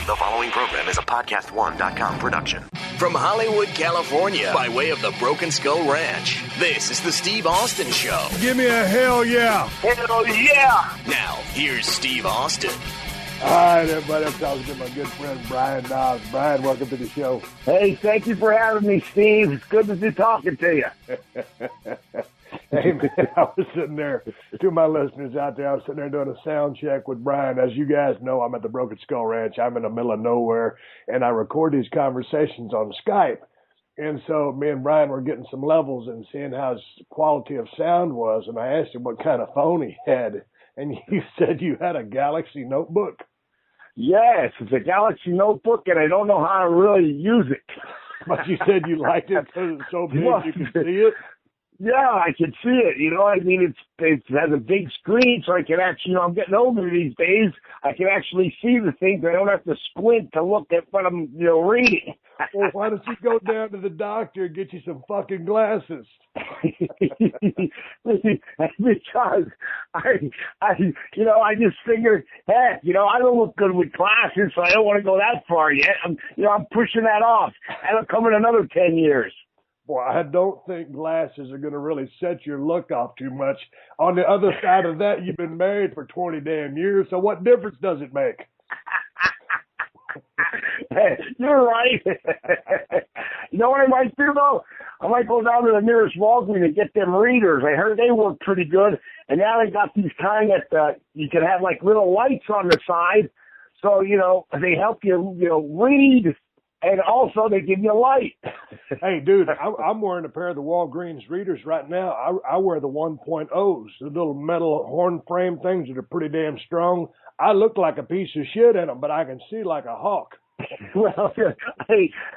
The following program is a PodcastOne.com production. From Hollywood, California, by way of the Broken Skull Ranch, this is the Steve Austin Show. Give me a hell yeah. Hell yeah. Now, here's Steve Austin. All right, everybody. I'm talking to my good friend, Brian Dobbs. Brian, welcome to the show. Hey, thank you for having me, Steve. It's good to be talking to you. Hey, man, I was sitting there, to my listeners out there, I was sitting there doing a sound check with Brian. As you guys know, I'm at the Broken Skull Ranch. I'm in the middle of nowhere, and I record these conversations on Skype. And so me and Brian were getting some levels and seeing how his quality of sound was, and I asked him what kind of phone he had, and you said you had a Galaxy notebook. Yes, it's a Galaxy notebook, and I don't know how to really use it. But you said you liked it because it's so big you can see it? Yeah, I can see it. You know, I mean, it has a big screen, so I can actually, I'm getting older these days. I can actually see the things. I don't have to squint to look at what I'm, reading. Well, why don't you go down to the doctor and get you some fucking glasses? Because I just figured, heck, I don't look good with glasses, so I don't want to go that far yet. I'm pushing that off. That'll come in another 10 years. Boy, I don't think glasses are going to really set your look off too much. On the other side of that, you've been married for 20 damn years, so what difference does it make? Hey, you're right. You know what I might do, though? I might go down to the nearest Walgreens and get them readers. I heard they work pretty good, and now they got these kind that you can have, like, little lights on the side, so, they help you, read. And also, they give you a light. Hey, dude, I'm wearing a pair of the Walgreens readers right now. I wear the 1.0s, the little metal horn frame things that are pretty damn strong. I look like a piece of shit in them, but I can see like a hawk.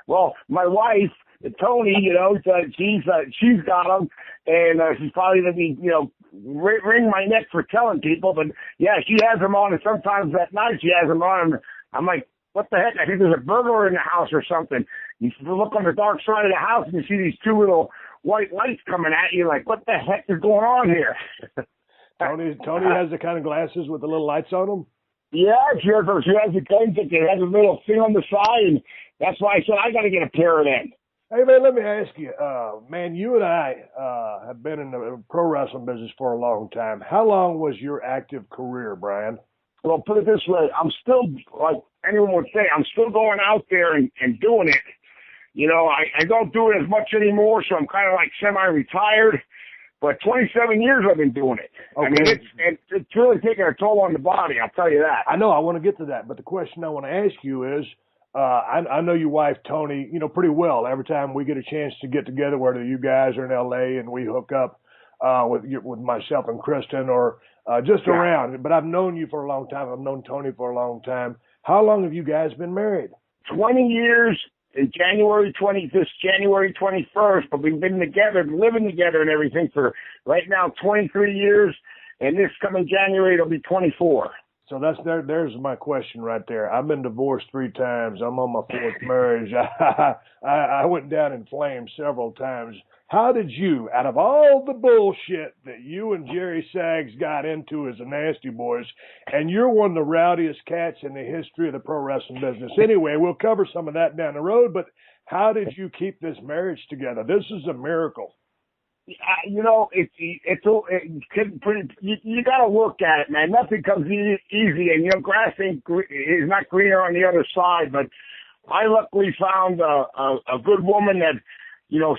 Well, my wife, Tony, she's got them, and she's probably going to be, wring my neck for telling people. But, yeah, she has them on, and sometimes at night she has them on. And I'm like, what the heck? I think there's a burglar in the house or something. You look on the dark side of the house and you see these two little white lights coming at you. Like, what the heck is going on here? Tony has the kind of glasses with the little lights on them? Yeah, she has the things that has a little thing on the side. And that's why I said I got to get a pair of them. Hey, man, let me ask you, man, you and I have been in the pro wrestling business for a long time. How long was your active career, Brian? Well, put it this way, I'm still, like anyone would say, I'm still going out there and doing it. I don't do it as much anymore, so I'm kind of like semi-retired. But 27 years I've been doing it. Okay. I mean, it's really taking a toll on the body, I'll tell you that. I know, I want to get to that. But the question I want to ask you is, I know your wife, Tony, pretty well. Every time we get a chance to get together, whether you guys are in L.A. and we hook up with myself and Kristen or just around. But I've known you for a long time. I've known Tony for a long time. How long have you guys been married? 20 years in January 21st, but we've been together, living together and everything for right now 23 years, and this coming January it'll be 24. So there's my question right there. I've been divorced 3 times. I'm on my 4th marriage. I went down in flames several times. How did you, out of all the bullshit that you and Jerry Sags got into as the Nasty Boys, and you're one of the rowdiest cats in the history of the pro wrestling business. Anyway, we'll cover some of that down the road, but how did you keep this marriage together? This is a miracle. You got to look at it, man. Nothing comes easy, and grass is not greener on the other side. But I luckily found a good woman that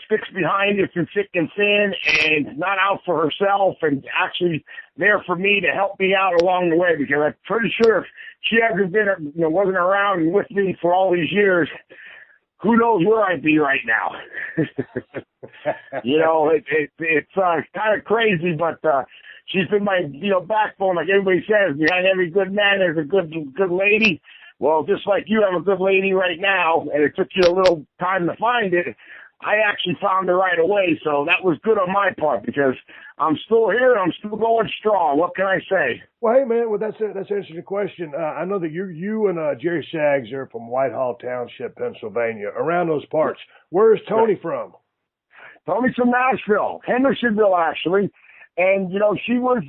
sticks behind us in thick and thin, and not out for herself, and actually there for me to help me out along the way. Because I'm pretty sure if she hasn't been, wasn't around with me for all these years, who knows where I'd be right now. It's kind of crazy, but she's been my backbone. Like everybody says, behind every good man there's a good lady. Well, just like you have a good lady right now, and it took you a little time to find it, I actually found her right away. So that was good on my part, because I'm still here. I'm still going strong. What can I say? Well, hey, man, that's an interesting question. I know that you and Jerry Sags are from Whitehall Township, Pennsylvania, around those parts. Where is Tony from? Tony's from Nashville, Hendersonville, actually. And, she was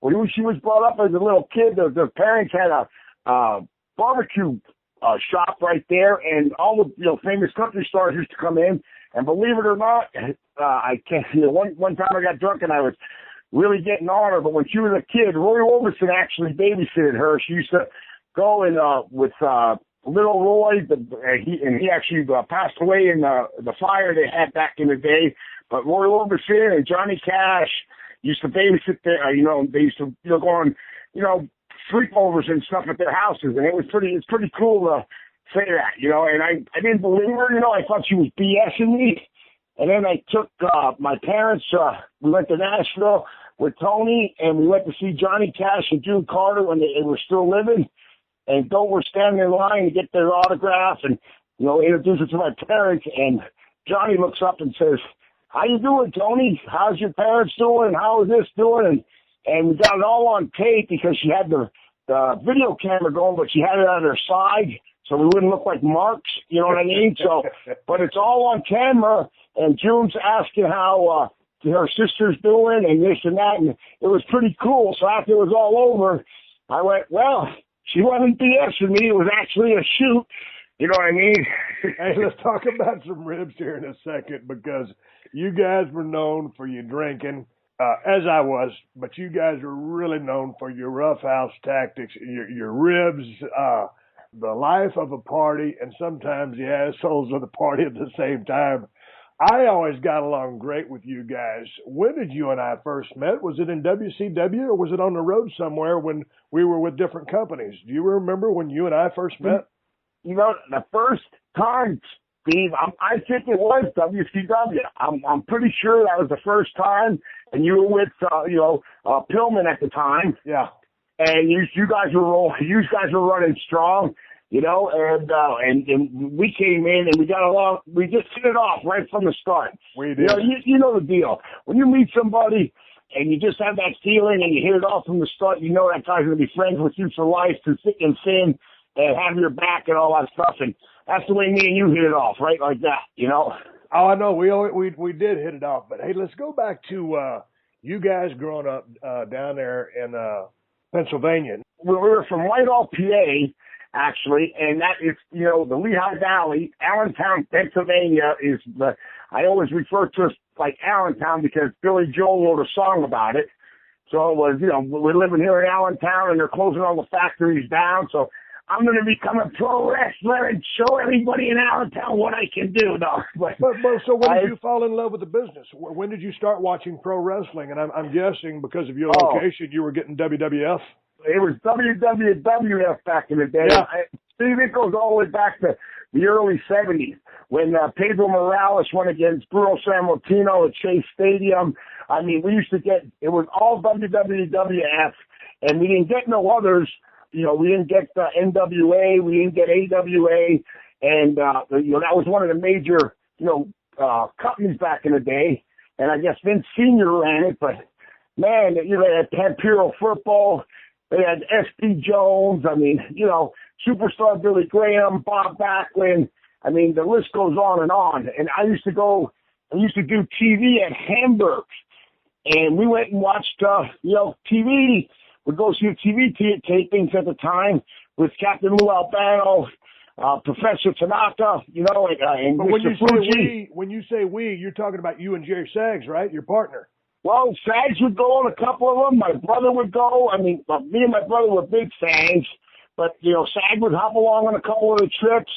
when she was brought up as a little kid, the parents had a barbecue shop right there, and all the famous country stars used to come in. And believe it or not, I can't. One time I got drunk and I was really getting on her. But when she was a kid, Roy Orbison actually babysitted her. She used to go and with little Roy, he actually passed away in the fire they had back in the day. But Roy Orbison and Johnny Cash used to babysit there. They used to go on sleepovers and stuff at their houses, and it's pretty cool to say that, and I didn't believe her, I thought she was BSing me. And then I took my parents, we went to Nashville with Tony, and we went to see Johnny Cash and June Carter when they were still living, and we're standing in line to get their autograph and, introduce it to my parents, and Johnny looks up and says, "How you doing, Tony? How's your parents doing? How is this doing?" And we got it all on tape because she had the video camera going, but she had it on her side so we wouldn't look like marks, you know what I mean? So, but it's all on camera, and June's asking how her sister's doing and this and that, and it was pretty cool. So after it was all over, I went, well, she wasn't BSing me. It was actually a shoot. You know what I mean? Hey, let's talk about some ribs here in a second, because you guys were known for your drinking, as I was, but you guys were really known for your roughhouse tactics, your ribs, the life of a party, and sometimes the assholes of the party at the same time. I always got along great with you guys. When did you and I first met? Was it in WCW, or was it on the road somewhere when we were with different companies? Do you remember when you and I first met? The first time, Steve, I think it was WCW. I'm pretty sure that was the first time, and you were with Pillman at the time. Yeah. And you guys were running strong, and we came in and we got along. We just hit it off right from the start. We did. You know the deal. When you meet somebody and you just have that feeling and you hit it off from the start, you know that guy's going to be friends with you for life, through thick and thin, and have your back and all that stuff. And that's the way me and you hit it off, right like that, Oh, I know. We did hit it off. But, hey, let's go back to you guys growing up down there in Pennsylvania. We were from Whitehall, PA, actually, and that is, the Lehigh Valley. Allentown, Pennsylvania is I always refer to it like Allentown because Billy Joel wrote a song about it. So it was, we're living here in Allentown and they're closing all the factories down. So I'm going to become a pro wrestler and show everybody in Allentown what I can do, though. But so when did you fall in love with the business? When did you start watching pro wrestling? And I'm guessing because of your location, you were getting WWF. It was WWF back in the day. Yeah. Steve, it goes all the way back to the early 70s when Pedro Morales went against Bruno Sammartino at Chase Stadium. I mean, it was all WWF, and we didn't get no others. We didn't get the NWA, we didn't get AWA, and, that was one of the major, companies back in the day. And I guess Vince Sr. ran it, but man, they had Pampero Football, they had S.D. Jones, Superstar Billy Graham, Bob Backlund. I mean, the list goes on. And I used to do TV at Hamburg, and we went and watched, TV. We'd go see TV tapings at the time with Captain Lou Albano, Professor Tanaka, and but Mr. Fuji. When you say we, you're talking about you and Jerry Saggs, right? Your partner. Well, Saggs would go on a couple of them. My brother would go. I mean, me and my brother were big fans, but Saggs would hop along on a couple of the trips.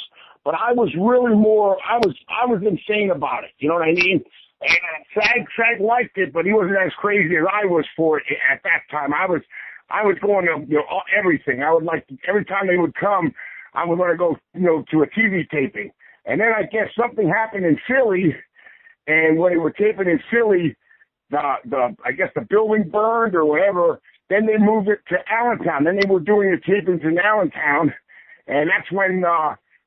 But I was really I was insane about it. You know what I mean? And Saggs liked it, but he wasn't as crazy as I was for it at that time. I was going to, everything. I would every time they would come, I would want to go, to a TV taping. And then I guess something happened in Philly, and when they were taping in Philly, I guess the building burned or whatever. Then they moved it to Allentown. Then they were doing the tapings in Allentown, and that's when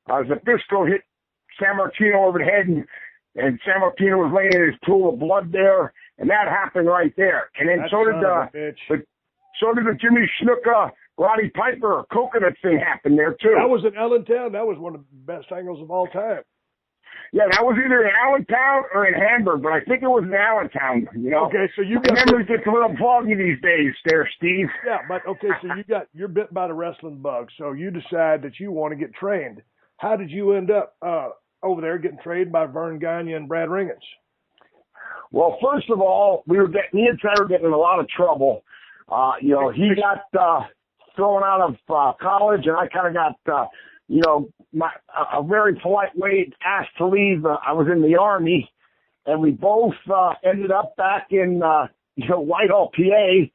Zbyszko hit Sammartino over the head, and Sammartino was laying in his pool of blood there, and that happened right there. And then so did the Jimmy Snuka, Roddy Piper, coconut thing happen there too. That was in Allentown. That was one of the best angles of all time. Yeah, that was either in Allentown or in Hamburg, but I think it was in Allentown, you know. Okay, so you My got memory gets a little foggy these days there, Steve. Yeah, but okay, so you're bit by the wrestling bug, so you decide that you want to get trained. How did you end up over there getting trained by Vern Gagne and Brad Ringens? Well, first of all, me and Ted were getting in a lot of trouble. You know, he got thrown out of college, and I kind of got, you know, a very polite way asked to leave. I was in the Army, and we both ended up back in, you know, Whitehall, PA,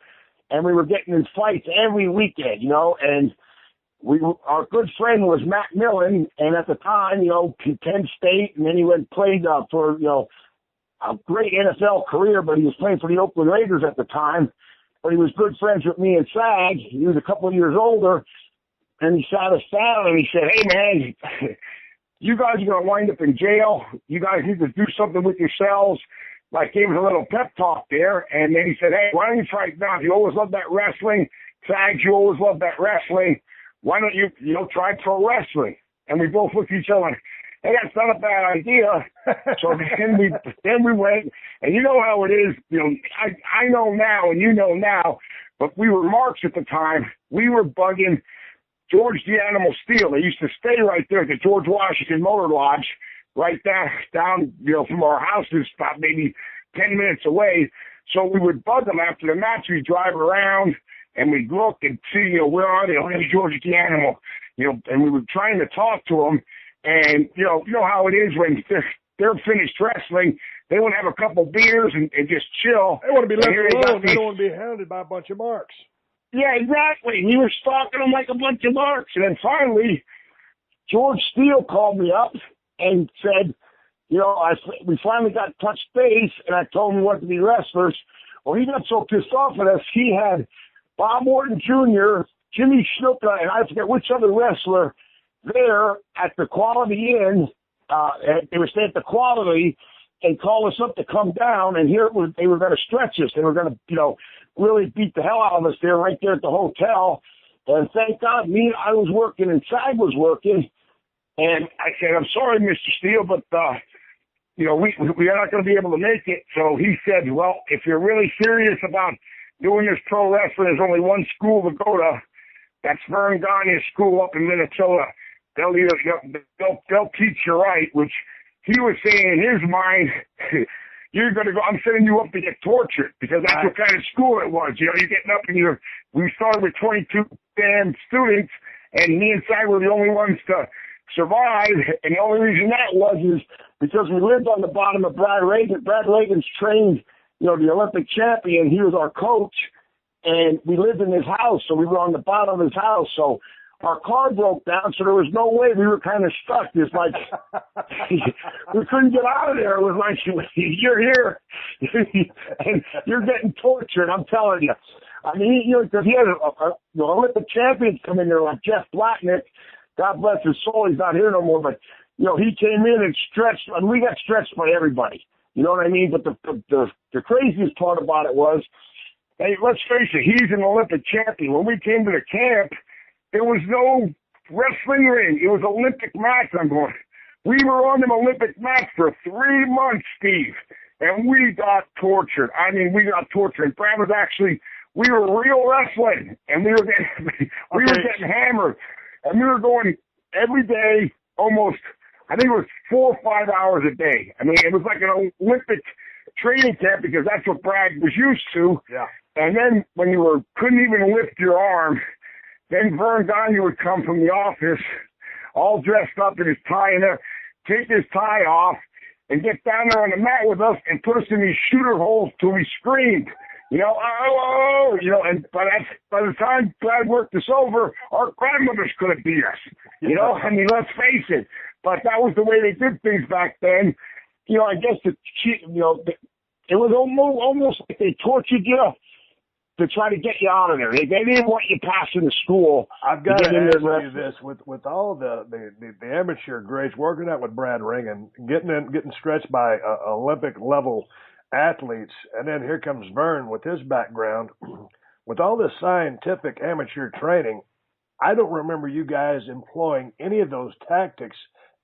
and we were getting in fights every weekend, you know, and our good friend was Matt Millen, and at the time, you know, Penn State, and then he went and played for, you know, a great NFL career, but he was playing for the Oakland Raiders at the time. But he was good friends with me and Sag. He was a couple of years older, and he sat us down and he said, "Hey man, you guys are gonna wind up in jail. You guys need to do something with yourselves." Like, gave us a little pep talk there, and then he said, "Hey, why don't you try it now? You always loved that wrestling. Sags, you always loved that wrestling. Why don't you, you know, try pro wrestling?" And we both looked at each other like, "Hey, that's not a bad idea." So then we went, and you know how it is. You know, I know now, and you know now, but we were marks at the time. We were bugging George the Animal Steel. They used to stay right there at the George Washington Motor Lodge, right down, you know, from our houses, about maybe 10 minutes away. So we would bug them after the match. We'd drive around, and we'd look and see, you know, where are they? Oh, there's George the Animal. You know, and we were trying to talk to them. And, you know how it is when they're finished wrestling, they want to have a couple beers and just chill. They want to be left alone. They don't want to be hounded by a bunch of marks. Yeah, exactly. We were stalking them like a bunch of marks. And then finally, George Steele called me up and said, you know, we finally got touch base, and I told him we wanted to be wrestlers. Well, he got so pissed off at us, he had Bob Orton Jr., Jimmy Snuka, and I forget which other wrestler there at the Quality Inn. They were staying at the Quality and called us up to come down, and here they were going to stretch us. They were going to, you know, really beat the hell out of us there, right there at the hotel. And thank God, I was working and Sag was working. And I said, "I'm sorry, Mr. Steele, but, you know, we are not going to be able to make it." So he said, "Well, if you're really serious about doing this pro wrestling, there's only one school to go to. That's Vern Gagne's school up in Minnesota. They'll teach you right," which he was saying in his mind, "You're going to go, I'm sending you up to get tortured," because that's what kind of school it was. You know, you're getting up and we started with 22 damn students, and me and Sag were the only ones to survive. And the only reason that was is because we lived on the bottom of Brad Reagan. Brad Reagan's trained, you know, the Olympic champion. He was our coach, and we lived in his house, so we were on the bottom of his house. So our car broke down, so there was no way. We were kind of stuck. It's like we couldn't get out of there. It was like, you're here, and you're getting tortured. I'm telling you. I mean, you know, because he had the Olympic champions come in there like Jeff Blatnick. God bless his soul. He's not here no more. But you know, he came in and stretched, and we got stretched by everybody. You know what I mean? But the craziest part about it was, hey, let's face it, he's an Olympic champion. When we came to the camp, there was no wrestling ring. It was Olympic mats. I'm going, we were on an Olympic mat for 3 months, Steve, and we got tortured. I mean, we got tortured. Brad was actually, we were real wrestling, and we were getting hammered, and we were going every day, almost, I think it was 4 or 5 hours a day. I mean, it was like an Olympic training camp because that's what Brad was used to. Yeah. And then when you couldn't even lift your arm, then Vern Gagne would come from the office, all dressed up in his tie, and take his tie off, and get down there on the mat with us and put us in these shooter holes till we screamed. You know, oh, you know, and by the time Brad worked us over, our grandmothers could have beat us. You know, I mean, let's face it. But that was the way they did things back then. You know, I guess it was almost like they tortured you to try to get you out of there. They didn't want you passing the school. I've got to ask you this: with all the amateur greats working out with Brad Ringen, getting stretched by Olympic level athletes, and then here comes Vern with his background, with all this scientific amateur training. I don't remember you guys employing any of those tactics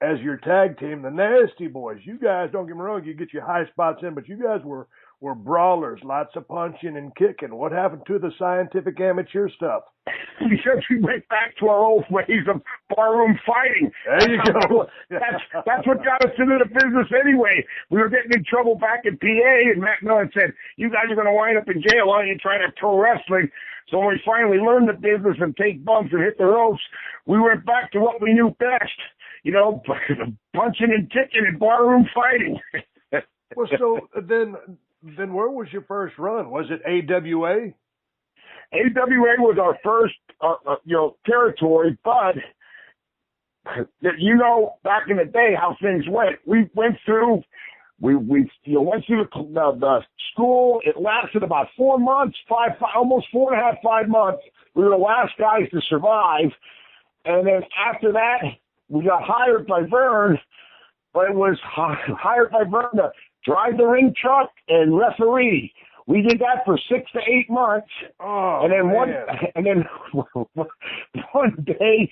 as your tag team, the Nasty Boys. You guys, don't get me wrong, you get your high spots in, but you guys were brawlers, lots of punching and kicking. What happened to the scientific amateur stuff? Because we went back to our old ways of barroom fighting. There you go. That's what got us into the business anyway. We were getting in trouble back in PA, and Matt Millen said, you guys are going to wind up in jail. Why don't you try that pro wrestling? So when we finally learned the business and take bumps and hit the ropes, we went back to what we knew best, punching and kicking and barroom fighting. Well, so then where was your first run? Was it AWA? AWA was our first, territory, but back in the day how things went. We went through, went through the school. It lasted about 4 months, almost 4.5, 5 months. We were the last guys to survive, and then after that, we got hired by Vern, but it was hired by Vern to drive the ring truck and referee. We did that for 6 to 8 months. Oh, and then man. one day,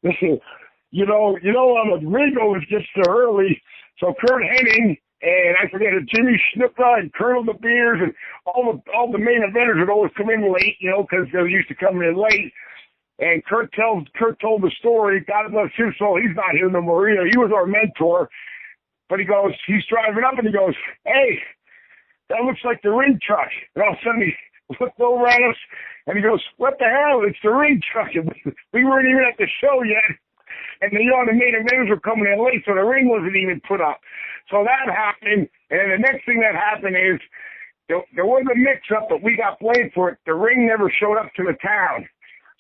on the ring was just so early. So Kurt Hennig and I forget it, Jimmy Snuka and Colonel De Beers and all the main eventers would always come in late, because they were used to coming in late. And Kurt told the story. God bless his soul. He's not here no more. He was our mentor. But he's driving up and he goes, hey, that looks like the ring truck. And all of a sudden he looked over at us and he goes, what the hell? It's the ring truck. And we weren't even at the show yet. And the main eventers were coming in late, so the ring wasn't even put up. So that happened. And then the next thing that happened is there was a mix-up, but we got blamed for it. The ring never showed up to the town.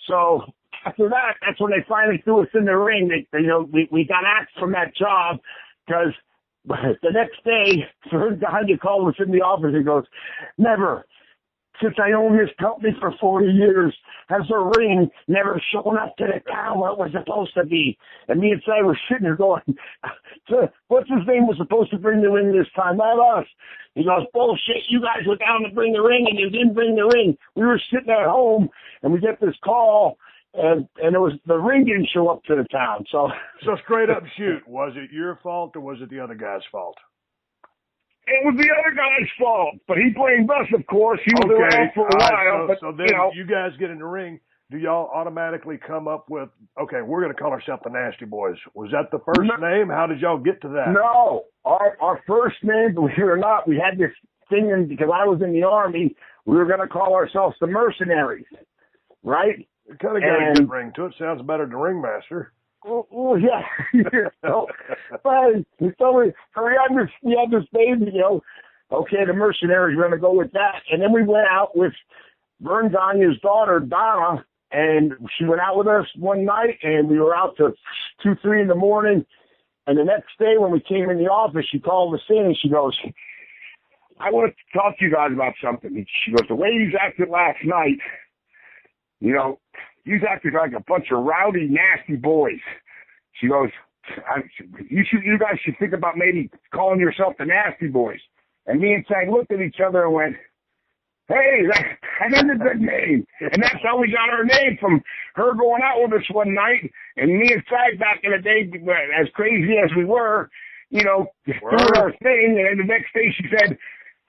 So after that, that's when they finally threw us in the ring. We got axed from that job because the next day, Vern Gagne called us in the office and goes, never, since I own this company for 40 years, has a ring never shown up to the town where it was supposed to be. And me and Si were sitting there going, what's his name was supposed to bring the ring this time? Not us. He goes, bullshit, you guys were down to bring the ring and you didn't bring the ring. We were sitting at home and we get this call and it was the ring didn't show up to the town. So straight up shoot, was it your fault or was it the other guy's fault? It was the other guy's fault, but he blamed us, of course. He was around for a while. So then you guys get in the ring. Do y'all automatically come up with, okay, we're going to call ourselves the Nasty Boys? Was that the first name? How did y'all get to that? No. Our first name, believe it or not, we had this thing because I was in the Army. We were going to call ourselves the Mercenaries, right? It kind of got a good ring to it. Sounds better than Ringmaster. Oh yeah. But so we had this baby, okay, the Mercenaries, we're going to go with that. And then we went out with Vern Gagne's daughter, Donna, and she went out with us one night, and we were out to 2, 3 in the morning. And the next day when we came in the office, she called us in, and she goes, I want to talk to you guys about something. She goes, the way you acted last night, you acted like a bunch of rowdy, nasty boys. She goes, you guys should think about maybe calling yourself the Nasty Boys. And me and Sag looked at each other and went, hey, that is a good name. And that's how we got our name, from her going out with us one night. And me and Sag back in the day, as crazy as we were, doing our thing. And then the next day she said,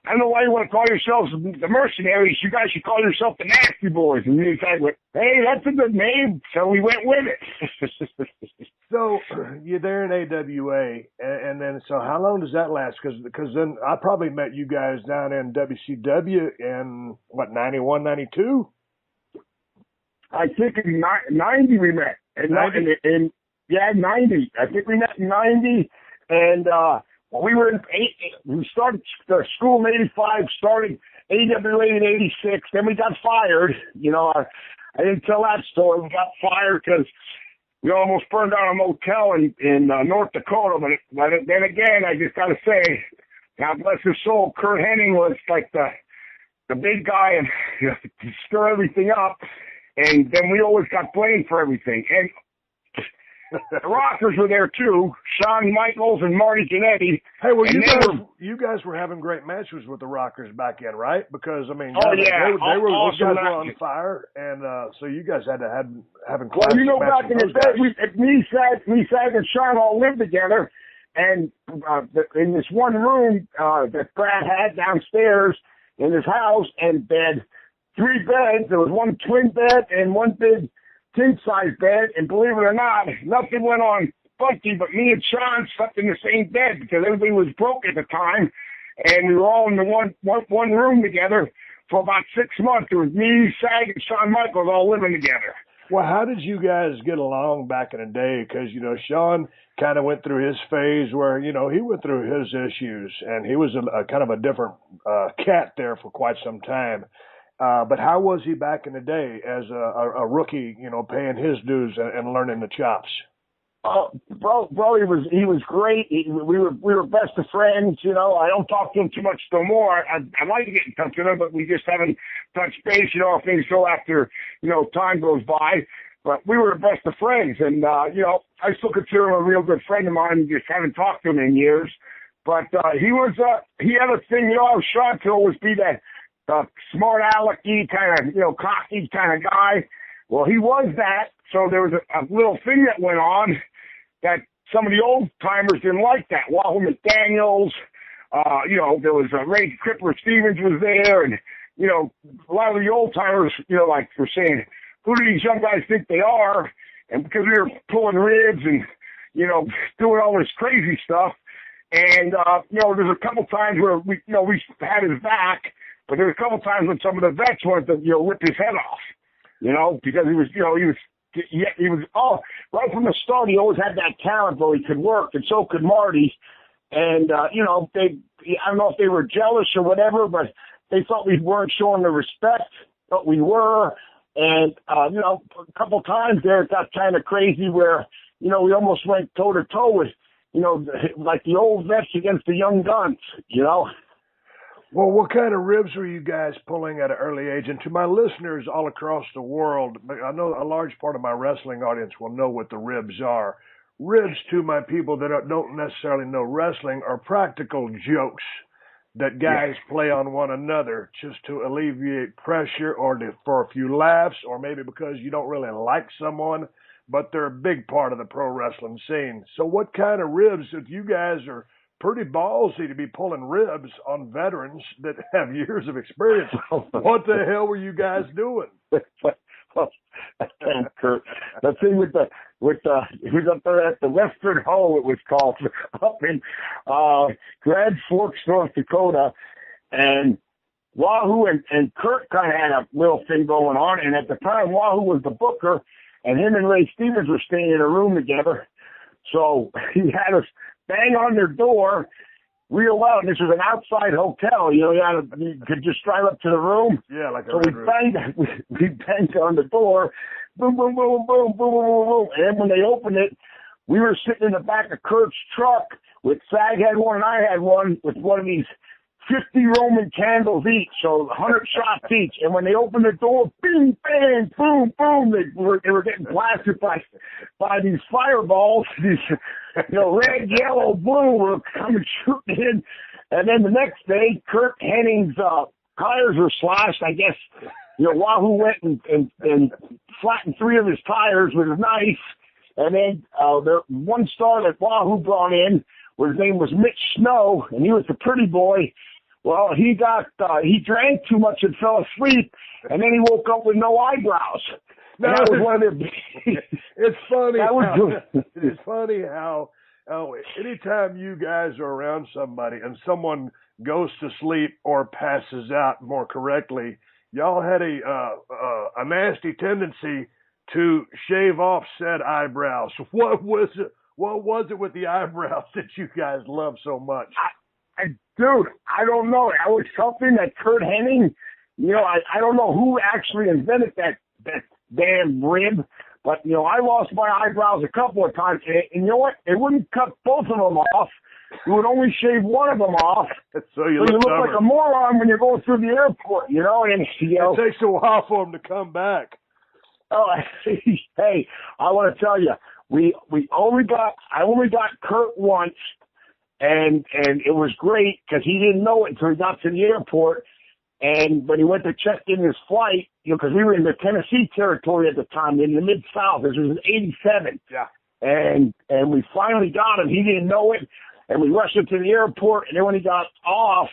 I don't know why you want to call yourselves the Mercenaries. You guys should call yourself the Nasty Boys. And me and Sag went, hey, that's a good name. So we went with it. So you're there in AWA, and then so how long does that last? Because then I probably met you guys down in WCW in, 91, 92? I think in 90 we met. 90? 90. I think we met in 90. And we were we started the school in 85, started AWA in 86. Then we got fired. I didn't tell that story. We got fired because we almost burned down a motel in North Dakota. But then again, I just got to say, God bless his soul, Kurt Hennig was like the big guy and stir everything up. And then we always got blamed for everything. And the Rockers were there too. Shawn Michaels and Marty Jannetty. Hey, well, you guys were having great matches with the Rockers back then, right? Because I mean, they were awesome. Those guys were on fire, and so you guys had to having. Well, you know, back in the day, me, Sag, and Shawn all lived together, and in this one room that Brad had downstairs in his house, and they had 3 beds. There was one twin bed and one big king-size bed, and believe it or not, nothing went on funky, but me and Shawn slept in the same bed because everybody was broke at the time, and we were all in the one room together for about 6 months. It was me, Sag, and Shawn Michaels all living together. Well, how did you guys get along back in the day? Because, you know, Shawn kind of went through his phase where, you know, he went through his issues, and he was a kind of a different cat there for quite some time. But how was he back in the day as a rookie, you know, paying his dues and learning the chops? Bro, he was great. We were best of friends. You know, I don't talk to him too much no more. I'd like to get in touch with him, but we just haven't touched base. You know, things go after, you know, time goes by. But we were the best of friends, and you know, I still consider him a real good friend of mine. Just haven't talked to him in years. But he had a thing. You know, I was trying to always be that smart alecky kind of, you know, cocky kind of guy. Well, he was that. So there was a little thing that went on that some of the old timers didn't like that. Wahoo McDaniels, you know, there was Ray Crippler Stevens was there, and you know, a lot of the old timers, you know, like were saying, who do these young guys think they are? And because we were pulling ribs and, you know, doing all this crazy stuff, and you know, there's a couple times where we had his back. But there were a couple times when some of the vets wanted to, you know, rip his head off, you know, because he was right from the start. He always had that talent, though he could work, and so could Marty. And you know, I don't know if they were jealous or whatever, but they thought we weren't showing the respect, but we were. And you know, a couple times there it got kind of crazy where, you know, we almost went toe to toe with, you know, like the old vets against the young guns, you know. Well, what kind of ribs were you guys pulling at an early age? And to my listeners all across the world, I know a large part of my wrestling audience will know what the ribs are. Ribs, to my people that don't necessarily know wrestling, are practical jokes that guys play on one another just to alleviate pressure or for a few laughs, or maybe because you don't really like someone, but they're a big part of the pro wrestling scene. So what kind of ribs, if you guys are pretty ballsy to be pulling ribs on veterans that have years of experience, what the hell were you guys doing? Kurt, the thing with it was up there at the Western Hole, it was called, up in Grand Forks, North Dakota, and Wahoo and Kurt kind of had a little thing going on, and at the time Wahoo was the booker, and him and Ray Stevens were staying in a room together, so he had us bang on their door real loud. This was an outside hotel, you know, you could just drive up to the room. Yeah, like so we banged on the door, boom, boom, boom, boom, boom, boom, boom, boom. And then when they opened it, we were sitting in the back of Kurt's truck with Sag had one and I had one with one of these 50 Roman candles each, so 100 shots each. And when they opened the door, bing, bang, boom, boom, they were getting blasted by these fireballs, these, you know, red, yellow, blue were coming shooting in. And then the next day, Kurt Henning's tires were slashed. I guess, you know, Wahoo went and flattened 3 of his tires with a knife. And then the one star that Wahoo brought in, his name was Mitch Snow, and he was a pretty boy. Well, he drank too much and fell asleep, and then he woke up with no eyebrows. No, that was one of the. It's funny. It's funny how anytime you guys are around somebody and someone goes to sleep or passes out, more correctly, y'all had a nasty tendency to shave off said eyebrows. What was it with the eyebrows that you guys love so much? Dude, I don't know. That was something that Kurt Hennig, you know, I don't know who actually invented that damn rib, but, you know, I lost my eyebrows a couple of times, and you know what? It wouldn't cut both of them off. You would only shave one of them off. So you look like a moron when you're going through the airport, you know? And, you know, it takes a while for them to come back. Oh, hey, I want to tell you, I only got Kurt once, and it was great because he didn't know it until he got to the airport. And when he went to check in his flight, because we were in the Tennessee territory at the time, in the Mid-South, this was in 87. Yeah. And we finally got him. He didn't know it. And we rushed him to the airport. And then when he got off,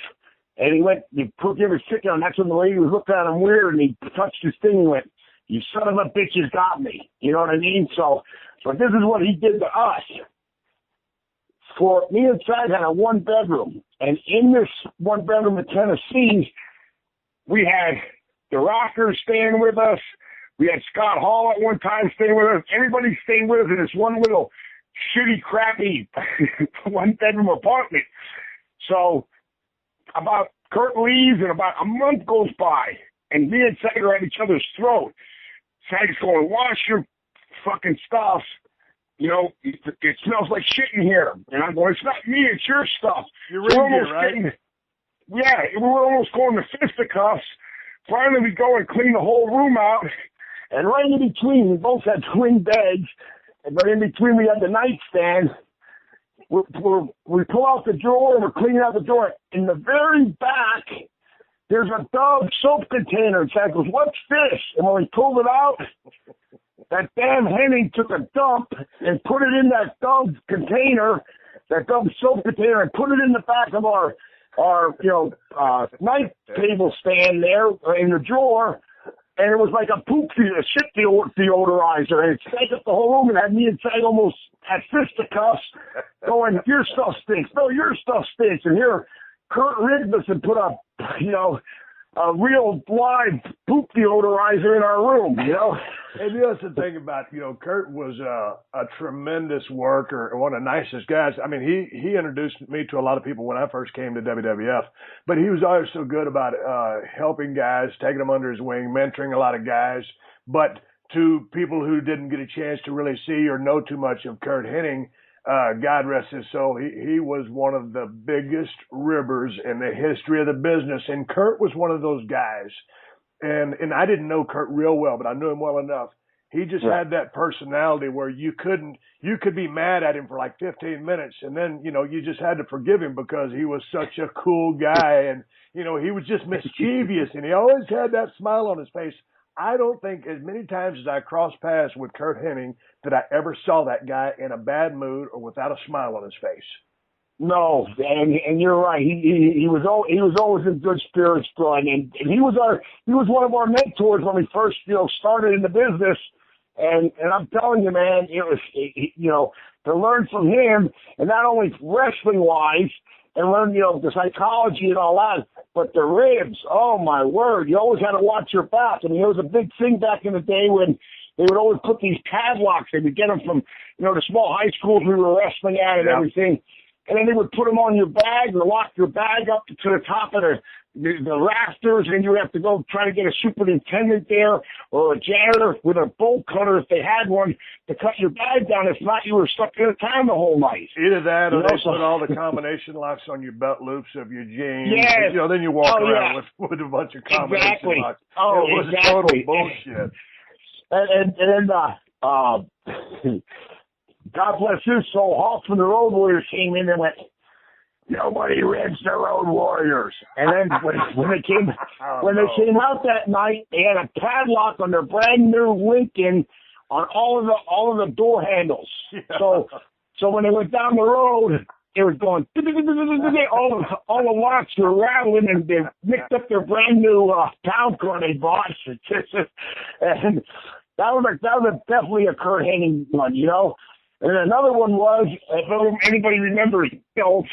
and he gave his ticket on, that's when the lady was looking at him weird, and he touched his thing and went, "You son of a bitch has got me." You know what I mean? So this is what he did to us. For me and Chad had a one-bedroom. And in this one-bedroom in Tennessee, we had the Rockers staying with us. We had Scott Hall at one time staying with us. Everybody staying with us in this one little shitty, crappy one-bedroom apartment. So about Kurt leaves and about a month goes by, and me and Sager are at each other's throat. Sager's going, "Wash your fucking stuff. You know, it smells like shit in here." And I'm going, "It's not me, it's your stuff." You're right, right? Yeah, we were almost going to fisticuffs. Finally, we go and clean the whole room out. And right in between, we both had twin beds. But in between, we had the nightstand. We pull out the drawer, and we're cleaning out the drawer. In the very back, there's a Dove soap container. And Chad goes, "What's this?" And when we pulled it out, that damn Henning took a dump and put it in that Dove container, that Dove soap container, and put it in the back of our night table stand there in the drawer. And it was like a shit deodorizer. And it stank up the whole room and had me and Chad almost at fisticuffs going, "Your stuff stinks. No, your stuff stinks." And here, Kurt rigged us and put a real live poop deodorizer in our room, you know? And that's the thing about, Kurt was a tremendous worker and one of the nicest guys. I mean, he introduced me to a lot of people when I first came to WWF, but he was always so good about helping guys, taking them under his wing, mentoring a lot of guys. But to people who didn't get a chance to really see or know too much of Kurt Hennig, God rest his soul, he was one of the biggest ribbers in the history of the business. And Kurt was one of those guys. And I didn't know Kurt real well, but I knew him well enough. He just had that personality where you could be mad at him for like 15 minutes. And then, you just had to forgive him because he was such a cool guy. And, he was just mischievous and he always had that smile on his face. I don't think as many times as I crossed paths with Kurt Hennig that I ever saw that guy in a bad mood or without a smile on his face. No, and you're right. He was always in good spirits, Brian, and he was one of our mentors when we first started in the business. And I'm telling you, man, it was to learn from him, and not only wrestling wise, and learn the psychology and all that, but the ribs. Oh my word! You always had to watch your back. I mean, it was a big thing back in the day when they would always put these padlocks. They would get them from the small high schools we were wrestling at and everything. And then they would put them on your bag and lock your bag up to the top of the rafters, and you would have to go try to get a superintendent there or a janitor with a bolt cutter if they had one to cut your bag down. If not, you were stuck in town the whole night. Either that or they put all the combination locks on your belt loops of your jeans. Yes. Then you walk around with a bunch of combination locks. Oh, it was total bullshit. And then God bless his soul, Hawk from the Road Warriors came in and went, "Nobody ribs the Road Warriors." And then when they came out that night, they had a padlock on their brand new Lincoln on all of the door handles. Yeah. So when they went down the road, it was going all the locks were rattling, and they mixed up their brand new town car they bought. And that was definitely a Kurt Hennig one, And another one was, if anybody remembers Nails,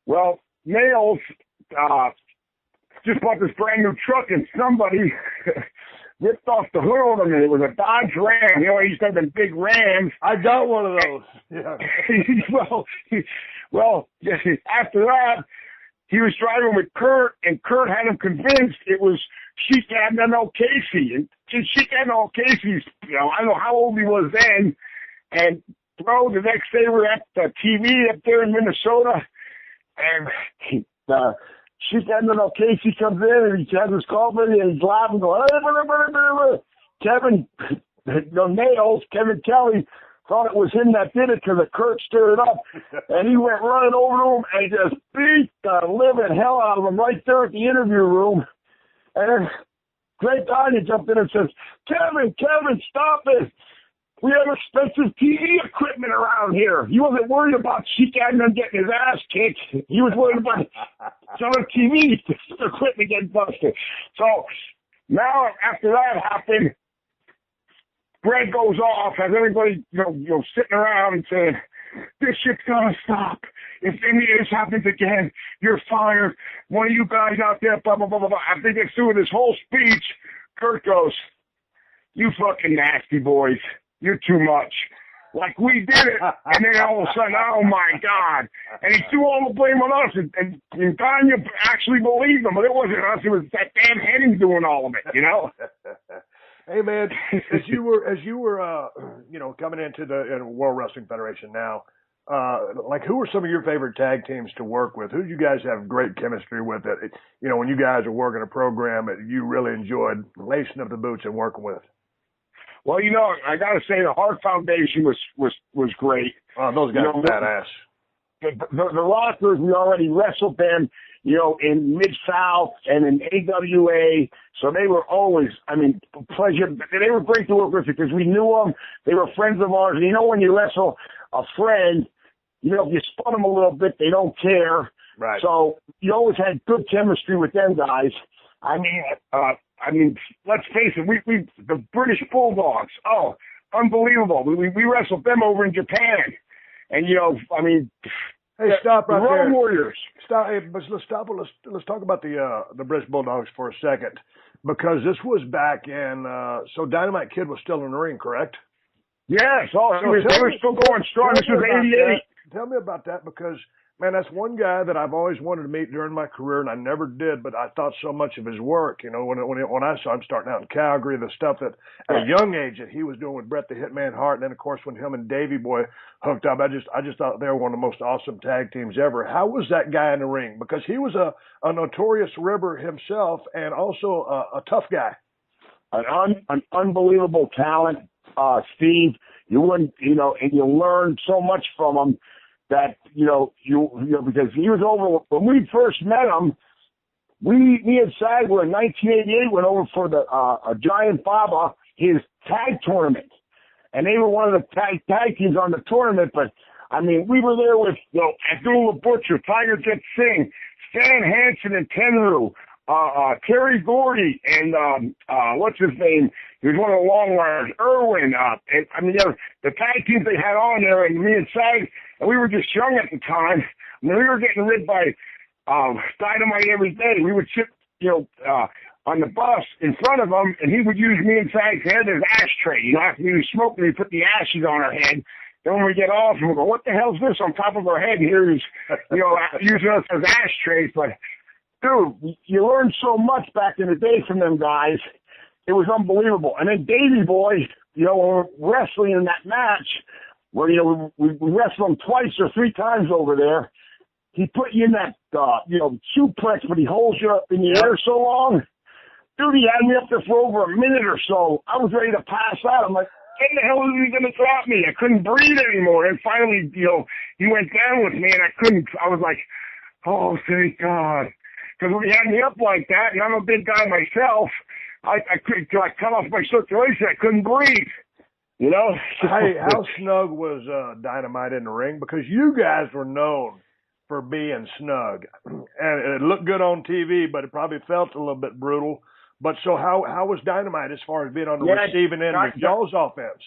well, Nails just bought this brand new truck, and somebody ripped off the hood on it. It was a Dodge Ram. He used to have them big Rams. I got one of those. Yeah. well, after that, he was driving with Kurt, and Kurt had him convinced it was Sheik Admiral Casey. And Sheik Admiral Casey's, I don't know how old he was then. And the next day we're at the TV up there in Minnesota, and Sheik Admiral Casey comes in and he has his coffee and he's laughing, going, Kevin Nails, Kevin Kelly thought it was him that did it because Kurt stirred it up. And he went running over to him and just beat the living hell out of him right there at the interview room. And then Greg Gagne jumped in and says, Kevin, stop it. We have expensive TV equipment around here. He wasn't worried about Sheik Adnan getting his ass kicked. He was worried about some of the TV equipment getting busted. So now, after that happened, Greg goes off, has everybody sitting around and saying, this shit's gonna stop. If any of this happens again, you're fired. One of you guys out there, blah, blah, blah, blah, blah. After he gets through with his whole speech, Kurt goes, you fucking nasty boys. You're too much. Like we did it, and then all of a sudden, oh my God. And he threw all the blame on us, and Gagne actually believed him, but it wasn't us, it was that damn Henning doing all of it, you know? Hey man, as you were coming into the World Wrestling Federation now, like who were some of your favorite tag teams to work with? Who did you guys have great chemistry with? That when you guys are working a program that you really enjoyed lacing up the boots and working with? Well, I got to say the Hart Foundation was great. Oh, those guys are badass. The Rockers, we already wrestled them, in Mid-South and in AWA. So they were always, pleasure. They were great to work with because we knew them. They were friends of ours. And when you wrestle a friend, if you spun them a little bit, they don't care. Right. So you always had good chemistry with them guys. Let's face it, we the British Bulldogs. Oh, unbelievable. We wrestled them over in Japan. And, hey, stop right there. Road Warriors. Stop. Hey, let's talk about the British Bulldogs for a second, because this was back in, so Dynamite Kid was still in the ring, correct? Yes. Oh, so they were still going strong. This was 88. Tell me about that, because, man, that's one guy that I've always wanted to meet during my career, and I never did, but I thought so much of his work. When I saw him starting out in Calgary, the stuff that at a young age that he was doing with Bret the Hitman Hart, and then, of course, when him and Davey Boy hooked up, I just thought they were one of the most awesome tag teams ever. How was that guy in the ring? Because he was a notorious ribber himself and also a tough guy. An unbelievable talent, Steve. You wouldn't, and you learned so much from him. That, because he was over, when we first met him, me and Sagler in 1988 went over for the, Giant Baba, his tag tournament. And they were one of the tag teams on the tournament, but, we were there with, Abdullah Butcher, Tiger Jet Singh, Stan Hansen and Tenru, Terry Gordy, and, what's his name? He was one of the long runners, Irwin, the tag teams they had on there, and me and Sag, and we were just young at the time. We were getting rid by Dynamite every day. We would sit, on the bus in front of him, and he would use me and Sag's head as ashtray. After we were smoking, we put the ashes on our head. Then when we get off, we go, what the hell's this on top of our head here? He's, using us as ashtrays. But, dude, you learned so much back in the day from them guys. It was unbelievable. And then Davey Boy, wrestling in that match, where, we wrestled him twice or three times over there. He put you in that, suplex, but he holds you up in the air so long. Dude, he had me up there for over a minute or so. I was ready to pass out. I'm like, when the hell is he going to drop me? I couldn't breathe anymore. And finally, he went down with me, and I was like, oh, thank God. Because when he had me up like that, and I'm a big guy myself, I couldn't, cut off my circulation. I couldn't breathe. Hey, how snug was Dynamite in the ring? Because you guys were known for being snug, and it looked good on TV, but it probably felt a little bit brutal. But so how was Dynamite as far as being on the receiving end of y'all's offense?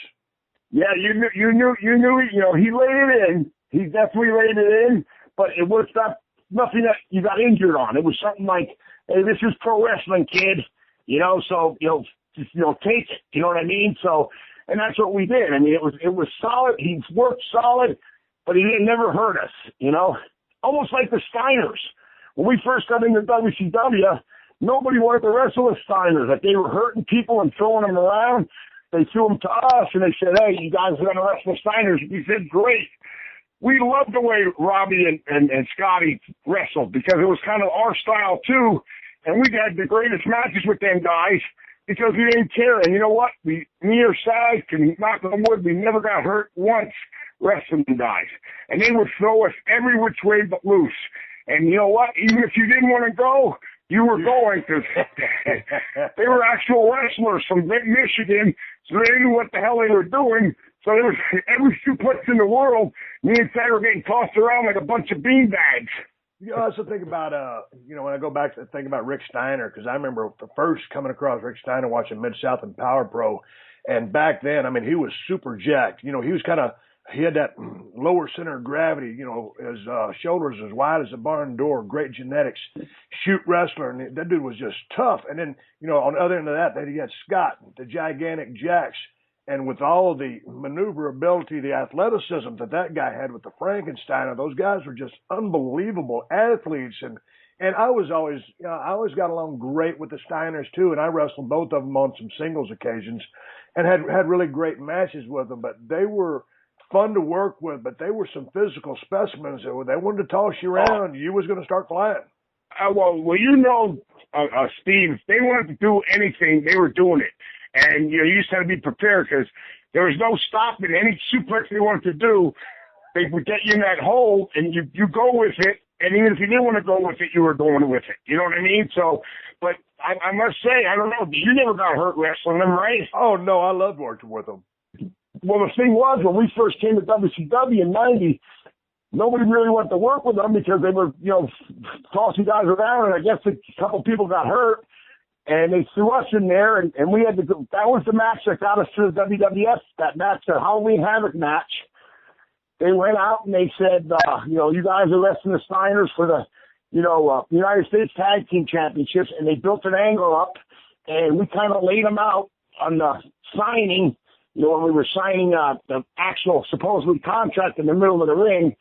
Yeah, you knew. He laid it in. He definitely laid it in, but it was nothing that you got injured on. It was something like, hey, this is pro wrestling, kid. So take it. You know what I mean? So. And that's what we did. It was solid. He worked solid, but he never hurt us, Almost like the Steiners. When we first got into WCW, nobody wanted to wrestle the Steiners. Like, they were hurting people and throwing them around. They threw them to us, and they said, hey, you guys are going to wrestle the Steiners. We said, great. We loved the way Robbie and Scotty wrestled because it was kind of our style, too. And we had the greatest matches with them guys. because we didn't care. And you know what? Me or SAS can knock on wood, we never got hurt once wrestling guys. And they would throw us every which way but loose. And you know what? Even if you didn't want to go, you were going, because they were actual wrestlers from Michigan, so they knew what the hell they were doing. So there was every suplex in the world, me and Ted were getting tossed around like a bunch of beanbags. You know, I also think about, when I go back to think about Rick Steiner, because I remember first coming across Rick Steiner watching Mid-South and Power Pro. And back then, I mean, he was super jacked. You know, he had that lower center of gravity, you know, his shoulders as wide as a barn door, great genetics, shoot wrestler. And that dude was just tough. And then, you know, on the other end of that, then you got Scott, the gigantic Jacks. And with all of the maneuverability, the athleticism that guy had with the Frankensteiner, those guys were just unbelievable athletes. And I was always, I always got along great with the Steiners too. And I wrestled both of them on some singles occasions and had really great matches with them. But they were fun to work with, but they were some physical specimens. They wanted to toss you around. You was going to start flying. Well, you know, Steve, if they wanted to do anything, they were doing it. And, you know, you just had to be prepared, because there was no stopping any suplex they wanted to do. They would get you in that hole, and you go with it. And even if you didn't want to go with it, you were going with it. You know what I mean? So, but I must say, I don't know, you never got hurt wrestling them, right? Oh, no, I loved working with them. Well, the thing was, when we first came to WCW in 90, nobody really wanted to work with them because they were, you know, tossing guys around, and I guess a couple people got hurt. And they threw us in there, and we had to go. That was the match that got us to the WWF, that match, the Halloween Havoc match. They went out and they said, you know, you guys are wrestling the Steiners for the, you know, United States Tag Team Championships, and they built an angle up, and we kind of laid them out on the signing, you know, when we were signing the actual supposedly contract in the middle of the ring,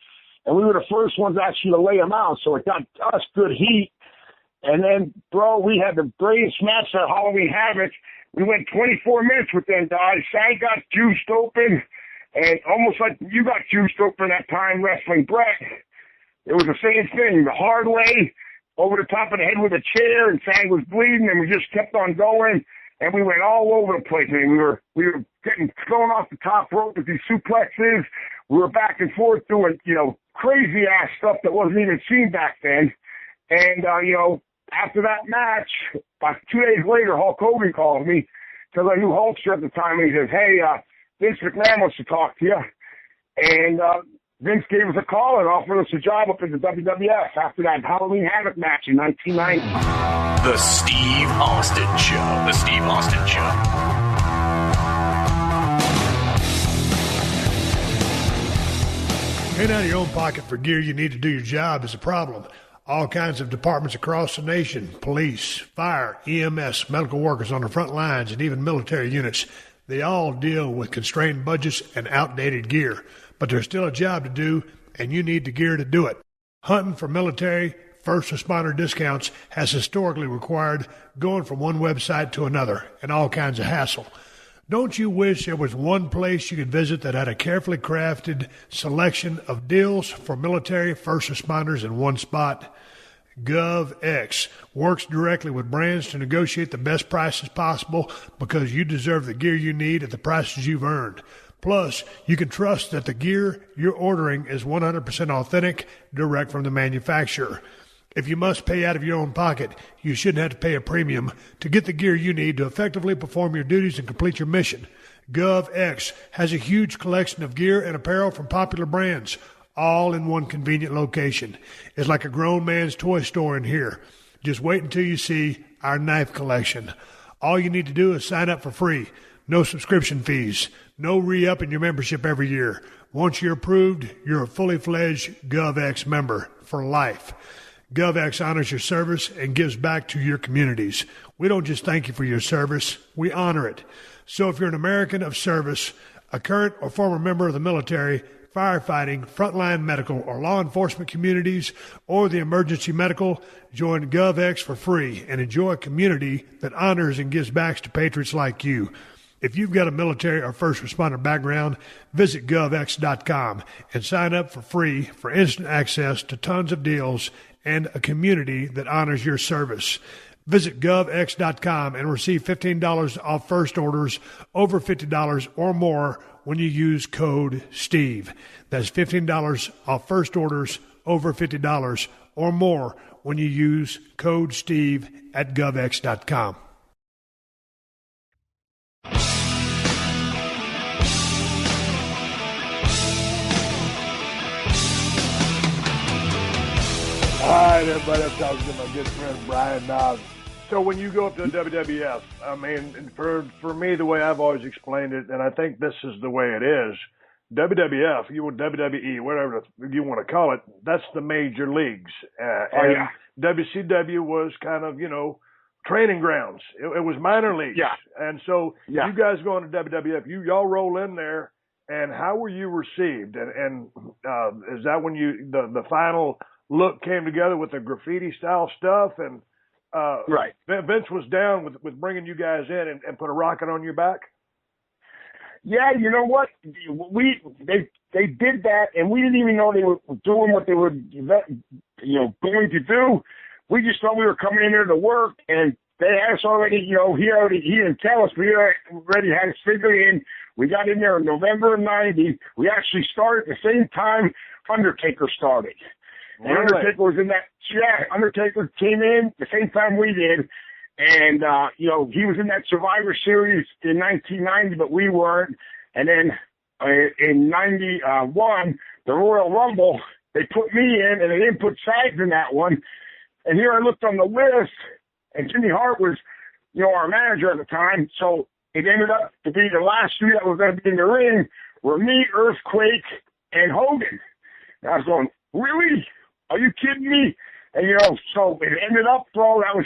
and we were the first ones actually to lay them out, so it got us good heat. And then, bro, we had the greatest match at Halloween Havoc. We went 24 minutes with them guys. Sag got juiced open, and almost like you got juiced open that time wrestling Brett. It was the same thing, the hard way, over the top of the head with a chair, and Sag was bleeding, and we just kept on going, and we went all over the place. I mean, we were getting thrown off the top rope with these suplexes. We were back and forth doing, you know, crazy-ass stuff that wasn't even seen back then. And, you know, after that match, about 2 days later, Hulk Hogan called me, because I knew Hulkster at the time, and he says, hey, Vince McMahon wants to talk to you. And Vince gave us a call and offered us a job up at the WWF after that Halloween Havoc match in 1990. The Steve Austin Show. The Steve Austin Show. Paying out of your own pocket for gear you need to do your job is a problem. All kinds of departments across the nation, police, fire, EMS, medical workers on the front lines, and even military units, they all deal with constrained budgets and outdated gear. But there's still a job to do, and you need the gear to do it. Hunting for military, first responder discounts has historically required going from one website to another and all kinds of hassle. Don't you wish there was one place you could visit that had a carefully crafted selection of deals for military first responders in one spot? GovX works directly with brands to negotiate the best prices possible because you deserve the gear you need at the prices you've earned. Plus, you can trust that the gear you're ordering is 100% authentic, direct from the manufacturer. If you must pay out of your own pocket, you shouldn't have to pay a premium to get the gear you need to effectively perform your duties and complete your mission. GovX has a huge collection of gear and apparel from popular brands, all in one convenient location. It's like a grown man's toy store in here. Just wait until you see our knife collection. All you need to do is sign up for free. No subscription fees. No re-upping your membership every year. Once you're approved, you're a fully fledged GovX member for life. GovX honors your service and gives back to your communities. We don't just thank you for your service, we honor it. So if you're an American of service, a current or former member of the military, firefighting, frontline medical, or law enforcement communities, or the emergency medical, join GovX for free and enjoy a community that honors and gives back to patriots like you. If you've got a military or first responder background, visit govx.com and sign up for free for instant access to tons of deals and a community that honors your service. Visit govx.com and receive $15 off first orders over $50 or more when you use code STEVE. That's $15 off first orders over $50 or more when you use code STEVE at govx.com. All right, everybody, I'm talking to my good friend Brian Knobs. So when you go up to the WWF, I mean, for me, the way I've always explained it, and I think this is the way it is, WWF, you want WWE, whatever you want to call it, that's the major leagues. And WCW was kind of, training grounds. It was minor leagues. Yeah. And so you guys going to WWF, y'all roll in there, and how were you received? And is that when the final look came together with the graffiti style stuff? And right. Vince was down with bringing you guys in and put a rocket on your back? Yeah, you know what? They did that, and we didn't even know they were doing what they were, going to do. We just thought we were coming in there to work, and they had us already, he didn't tell us, but he already had us figured in. We got in there in November of 90. We actually started at the same time Undertaker started. And Really? Undertaker was in that, Undertaker came in the same time we did. And, he was in that Survivor Series in 1990, but we weren't. And then in 91, the Royal Rumble, they put me in, and they didn't put Sags in that one. And here I looked on the list, and Jimmy Hart was, our manager at the time. So it ended up to be the last three that was going to be in the ring were me, Earthquake, and Hogan. And I was going, really? Are you kidding me? And, so it ended up, bro, that was,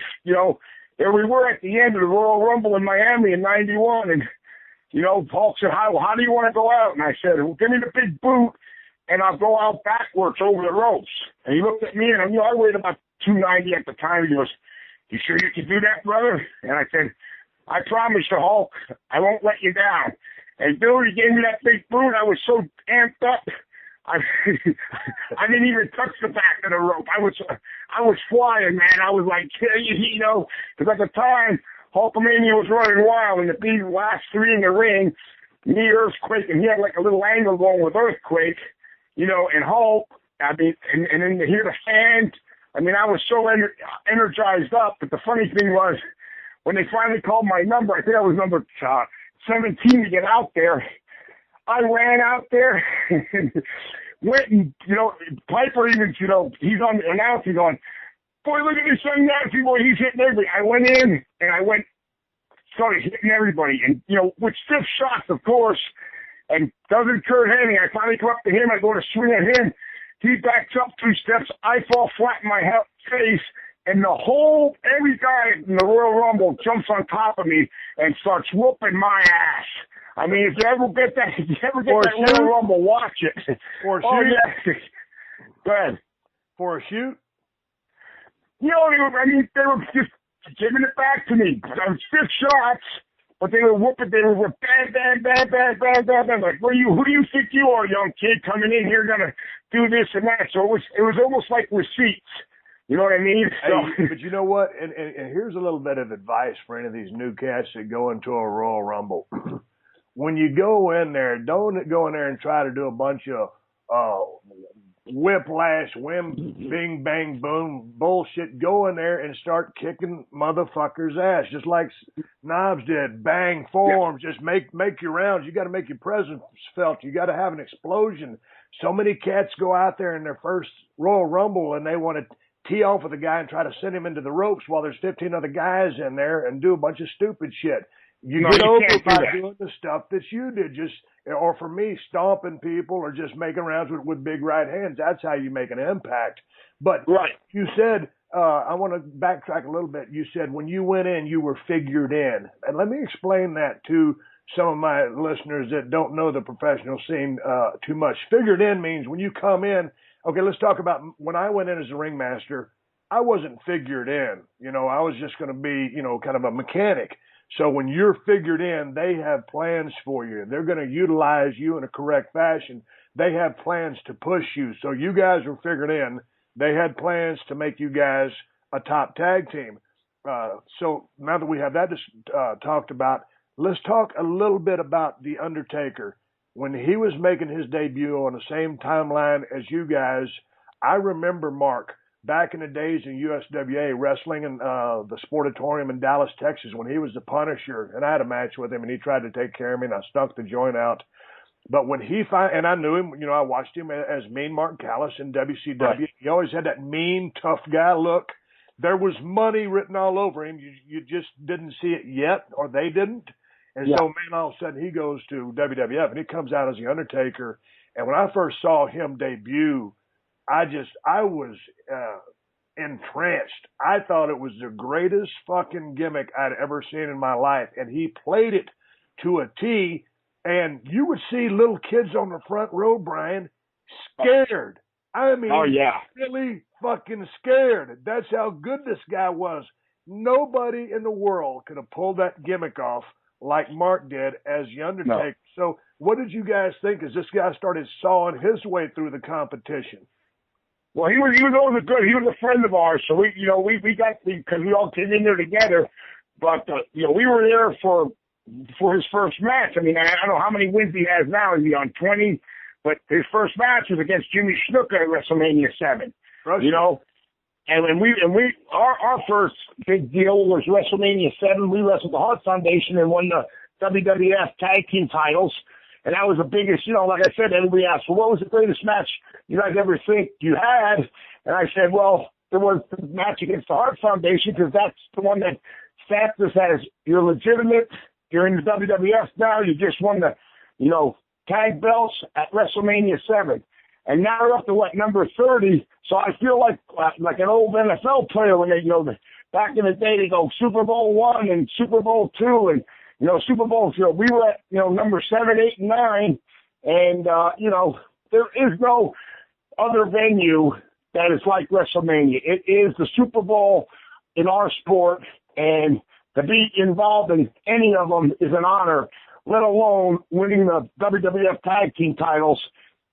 there we were at the end of the Royal Rumble in Miami in 91. And, Paul said, how do you want to go out? And I said, well, give me the big boot, and I'll go out backwards over the ropes. And he looked at me, and, I weighed about 290 at the time. He goes, you sure you can do that, brother? And I said, I promise you, Hulk, I won't let you down. And Billy gave me that big boot. I was so amped up. I didn't even touch the back of the rope. I was flying, man. I was like, because at the time, Hulkamania was running wild, and the last three in the ring, me, Earthquake, and he had like a little angle going with Earthquake, and Hulk. I mean, and then to hear the fans. I mean, I was so energized up. But the funny thing was, when they finally called my number, I think I was number 17 to get out there. I ran out there and went and, Piper even, he's on the announcing going, boy, look at this young nasty boy, he's hitting everybody. I went in and started hitting everybody. And, with stiff shots, of course, and doesn't Kurt Hennig. I finally go up to him, I go to swing at him. He backs up 2 steps, I fall flat in my face, and every guy in the Royal Rumble jumps on top of me and starts whooping my ass. I mean, if you ever get that Royal Rumble, watch it. For a shoot? Oh, yeah. Go ahead. For a shoot? They were just giving it back to me. Stiff shots, but they were whooping. They were bang, bang, bang, bang, bang, bang, bang. Like, who do you think you are, young kid, coming in here gonna do this and that? So it was almost like receipts. You know what I mean? Hey, but you know what? And here's a little bit of advice for any of these new cats that go into a Royal Rumble. When you go in there, don't go in there and try to do a bunch of whiplash, bing, bang, boom bullshit. Go in there and start kicking motherfuckers' ass, just like Knobs did. Bang, forearms, just make your rounds. You got to make your presence felt. You got to have an explosion. So many cats go out there in their first Royal Rumble and they want to tee off with a guy and try to send him into the ropes while there's 15 other guys in there and do a bunch of stupid shit. You get over by doing the stuff that you did, or for me, stomping people or just making rounds with big right hands. That's how you make an impact. But you said, I want to backtrack a little bit. You said when you went in, you were figured in. And let me explain that to some of my listeners that don't know the professional scene too much. Figured in means when you come in, okay, let's talk about when I went in as a ringmaster, I wasn't figured in. I was just going to be, kind of a mechanic. So when you're figured in, they have plans for you. They're going to utilize you in a correct fashion. They have plans to push you. So you guys were figured in. They had plans to make you guys a top tag team. So now that we have that talked about, let's talk a little bit about The Undertaker. When he was making his debut on the same timeline as you guys, I remember, Mark, back in the days in USWA, wrestling in the Sportatorium in Dallas, Texas, when he was the Punisher, and I had a match with him, and he tried to take care of me, and I stunk the joint out. But when he and I knew him, I watched him as Mean Mark Callis in WCW. Right. He always had that mean, tough guy look. There was money written all over him. You just didn't see it yet, or they didn't. And so, man, all of a sudden he goes to WWF, and he comes out as The Undertaker. And when I first saw him debut, I was entranced. I thought it was the greatest fucking gimmick I'd ever seen in my life. And he played it to a T. And you would see little kids on the front row, Brian, scared. I mean, really fucking scared. That's how good this guy was. Nobody in the world could have pulled that gimmick off like Mark did as The Undertaker. No. So what did you guys think as this guy started sawing his way through the competition? Well, he was always good. He was a friend of ours. So we got, because we all came in there together. But, we were there for his first match. I mean, I don't know how many wins he has now. Is he on 20? But his first match was against Jimmy Snuka at WrestleMania 7. Right. And our first big deal was WrestleMania 7. We wrestled the Hart Foundation and won the WWF Tag Team titles. And that was the biggest, like I said, everybody asked, well, what was the greatest match you guys ever think you had? And I said, well, there was the match against the Hart Foundation, because that's the one that stamped us as you're legitimate. You're in the WWF now. You just won the, tag belts at WrestleMania 7. And now we're up to, number 30. So I feel like an old NFL player when they, back in the day, they go Super Bowl I and Super Bowl II. And, Super Bowls, we were at, number 7, 8, and 9. And, there is no other venue that is like WrestleMania. It is the Super Bowl in our sport. And to be involved in any of them is an honor, let alone winning the WWF Tag Team titles,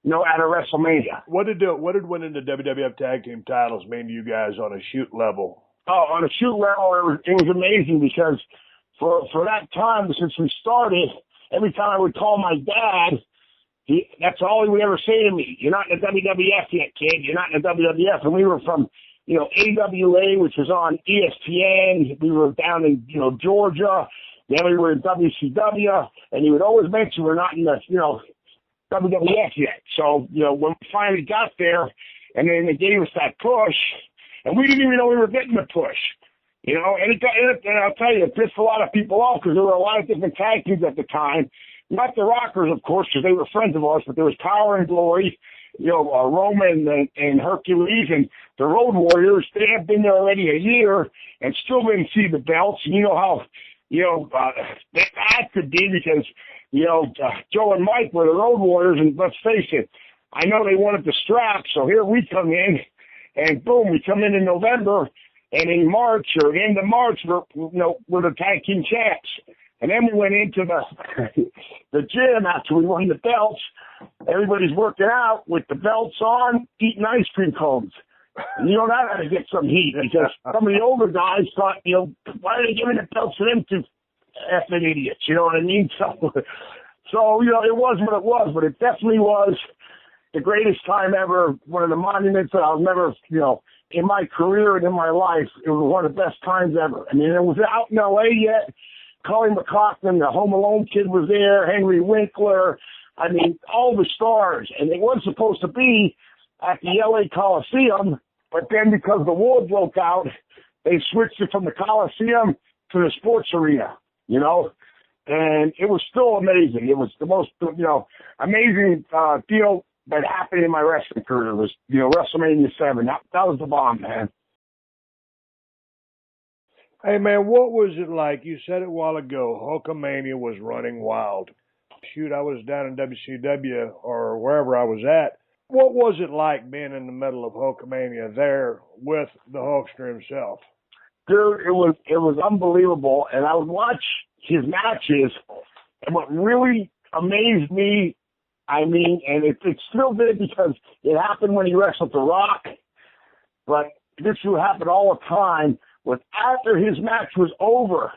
at a WrestleMania. What did winning the WWF Tag Team titles mean to you guys on a shoot level? Oh, on a shoot level, it was amazing, because for that time, since we started, every time I would call my dad, that's all he would ever say to me. You're not in the WWF yet, kid. You're not in the WWF. And we were from AWA, which was on ESPN. We were down in, Georgia. Then we were in WCW. And he would always mention we're not in the, WWF yet. So, when we finally got there, and then they gave us that push, and we didn't even know we were getting the push. And I'll tell you, it pissed a lot of people off, because there were a lot of different tag teams at the time. Not the Rockers, of course, because they were friends of ours, but there was Power and Glory, Roman and Hercules, and the Road Warriors. They have been there already a year and still didn't see the belts. And you know how, that could be, because, Joe and Mike were the Road Warriors, and let's face it, I know they wanted the strap, so here we come in, and boom, we come in November, and in March, or the end of March, we're the tag team champs. And then we went into the gym after we won the belts. Everybody's working out with the belts on, eating ice cream cones. And that had to get some heat, because some of the older guys thought, why are they giving the belts to them two effing idiots? You know what I mean? So it was what it was, but it definitely was the greatest time ever. One of the monuments that I'll never, in my career and in my life, it was one of the best times ever. I mean, it was out in L.A. yet. Colin McCaughlin, the Home Alone kid, was there. Henry Winkler. I mean, all the stars. And it was supposed to be at the L.A. Coliseum, but then because the war broke out, they switched it from the Coliseum to the sports arena, And it was still amazing. It was the most, amazing deal that happened in my wrestling career was, WrestleMania 7. That was the bomb, man. Hey, man, what was it like? You said it a while ago, Hulkamania was running wild. Shoot, I was down in WCW or wherever I was at. What was it like being in the middle of Hulkamania there with the Hulkster himself? Dude, it was unbelievable. And I would watch his matches, and what really amazed me, and it still did, because it happened when he wrestled The Rock, but this would happen all the time, was after his match was over,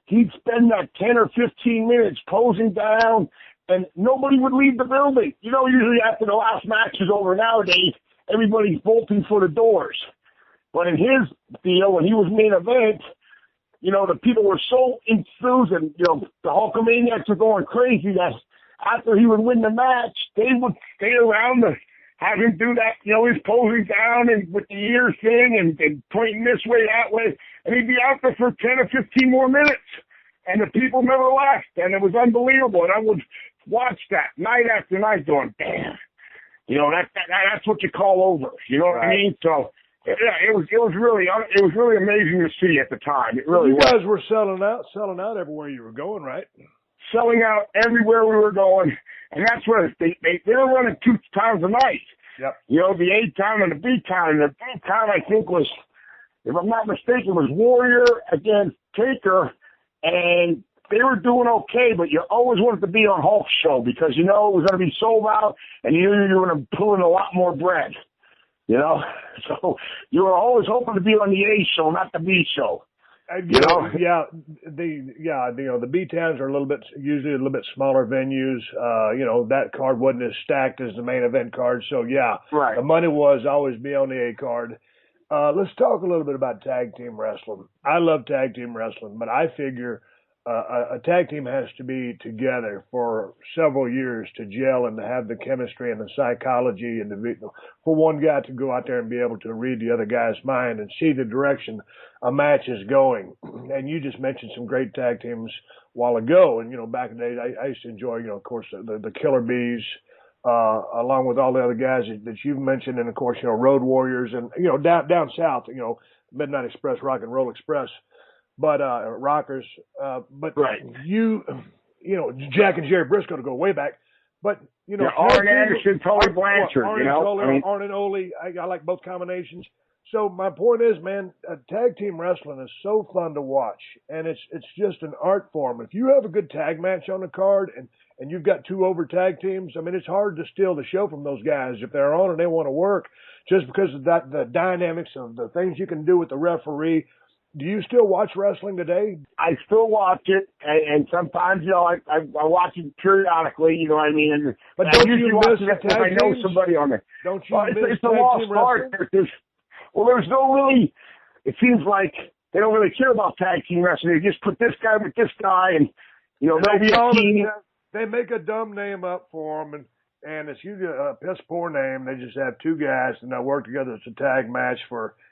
he'd spend that 10 or 15 minutes posing down, and nobody would leave the building. You know, usually after the last match is over nowadays, everybody's bolting for the doors. But in his deal, when he was main event, you know, the people were so enthused, and, you know, the Hulkamaniacs were going crazy that after he would win the match, they would stay around to have him do that, you know, he's posing down and with the ears thing and pointing this way, that way, and he'd be out there for 10 or 15 more minutes. And the people never left, and it was unbelievable. And I would watch that night after night going, damn, you know, that's what you call over. You know what I mean? So, yeah, it was really amazing to see at the time. It really was. You guys were selling out everywhere you were going, right? Selling out everywhere we were going, and that's what they were running 2 times a night. Yep. You know, the A town and the B town. And the B town, I think, was, if I'm not mistaken, was Warrior against Taker, and they were doing okay, but you always wanted to be on Hulk's show because you know it was going to be sold out, and you knew you were going to pull in a lot more bread. You know, so you were always hoping to be on the A show, not the B show. You know? The B towns are usually a little bit smaller venues. You know, that card wasn't as stacked as the main event card. So yeah, right. The money was always be on the A card. Let's talk a little bit about tag team wrestling. I love tag team wrestling, but I figure a tag team has to be together for several years to gel and to have the chemistry and the psychology and for one guy to go out there and be able to read the other guy's mind and see the direction a match is going. And you just mentioned some great tag teams a while ago. And, you know, back in the day, I used to enjoy, you know, of course, the Killer Bees, along with all the other guys that you've mentioned. And, of course, you know, Road Warriors and, you know, down south, you know, Midnight Express, Rock and Roll Express. But Rockers, but right. you know, Jack and Jerry Briscoe to go way back. But you know, Arn Anderson, Tully Blanchard, Arn you know, Tully, Arn and Ole. I like both combinations. So my point is, man, tag team wrestling is so fun to watch, and it's just an art form. If you have a good tag match on the card, and you've got 2 over tag teams, I mean, it's hard to steal the show from those guys if they're on and they want to work, just because of that, the dynamics of the things you can do with the referee. Do you still watch wrestling today? I still watch it, and sometimes, you know, I watch it periodically, you know what I mean? And but don't you miss the tag I know teams? somebody on it. Don't you miss it's a lost art. There's no really, it seems like they don't really care about tag team wrestling. They just put this guy with this guy, and, you know, they'll be a team. They make a dumb name up for them, and it's usually a piss poor name. They just have 2 guys, and they'll work together as a tag match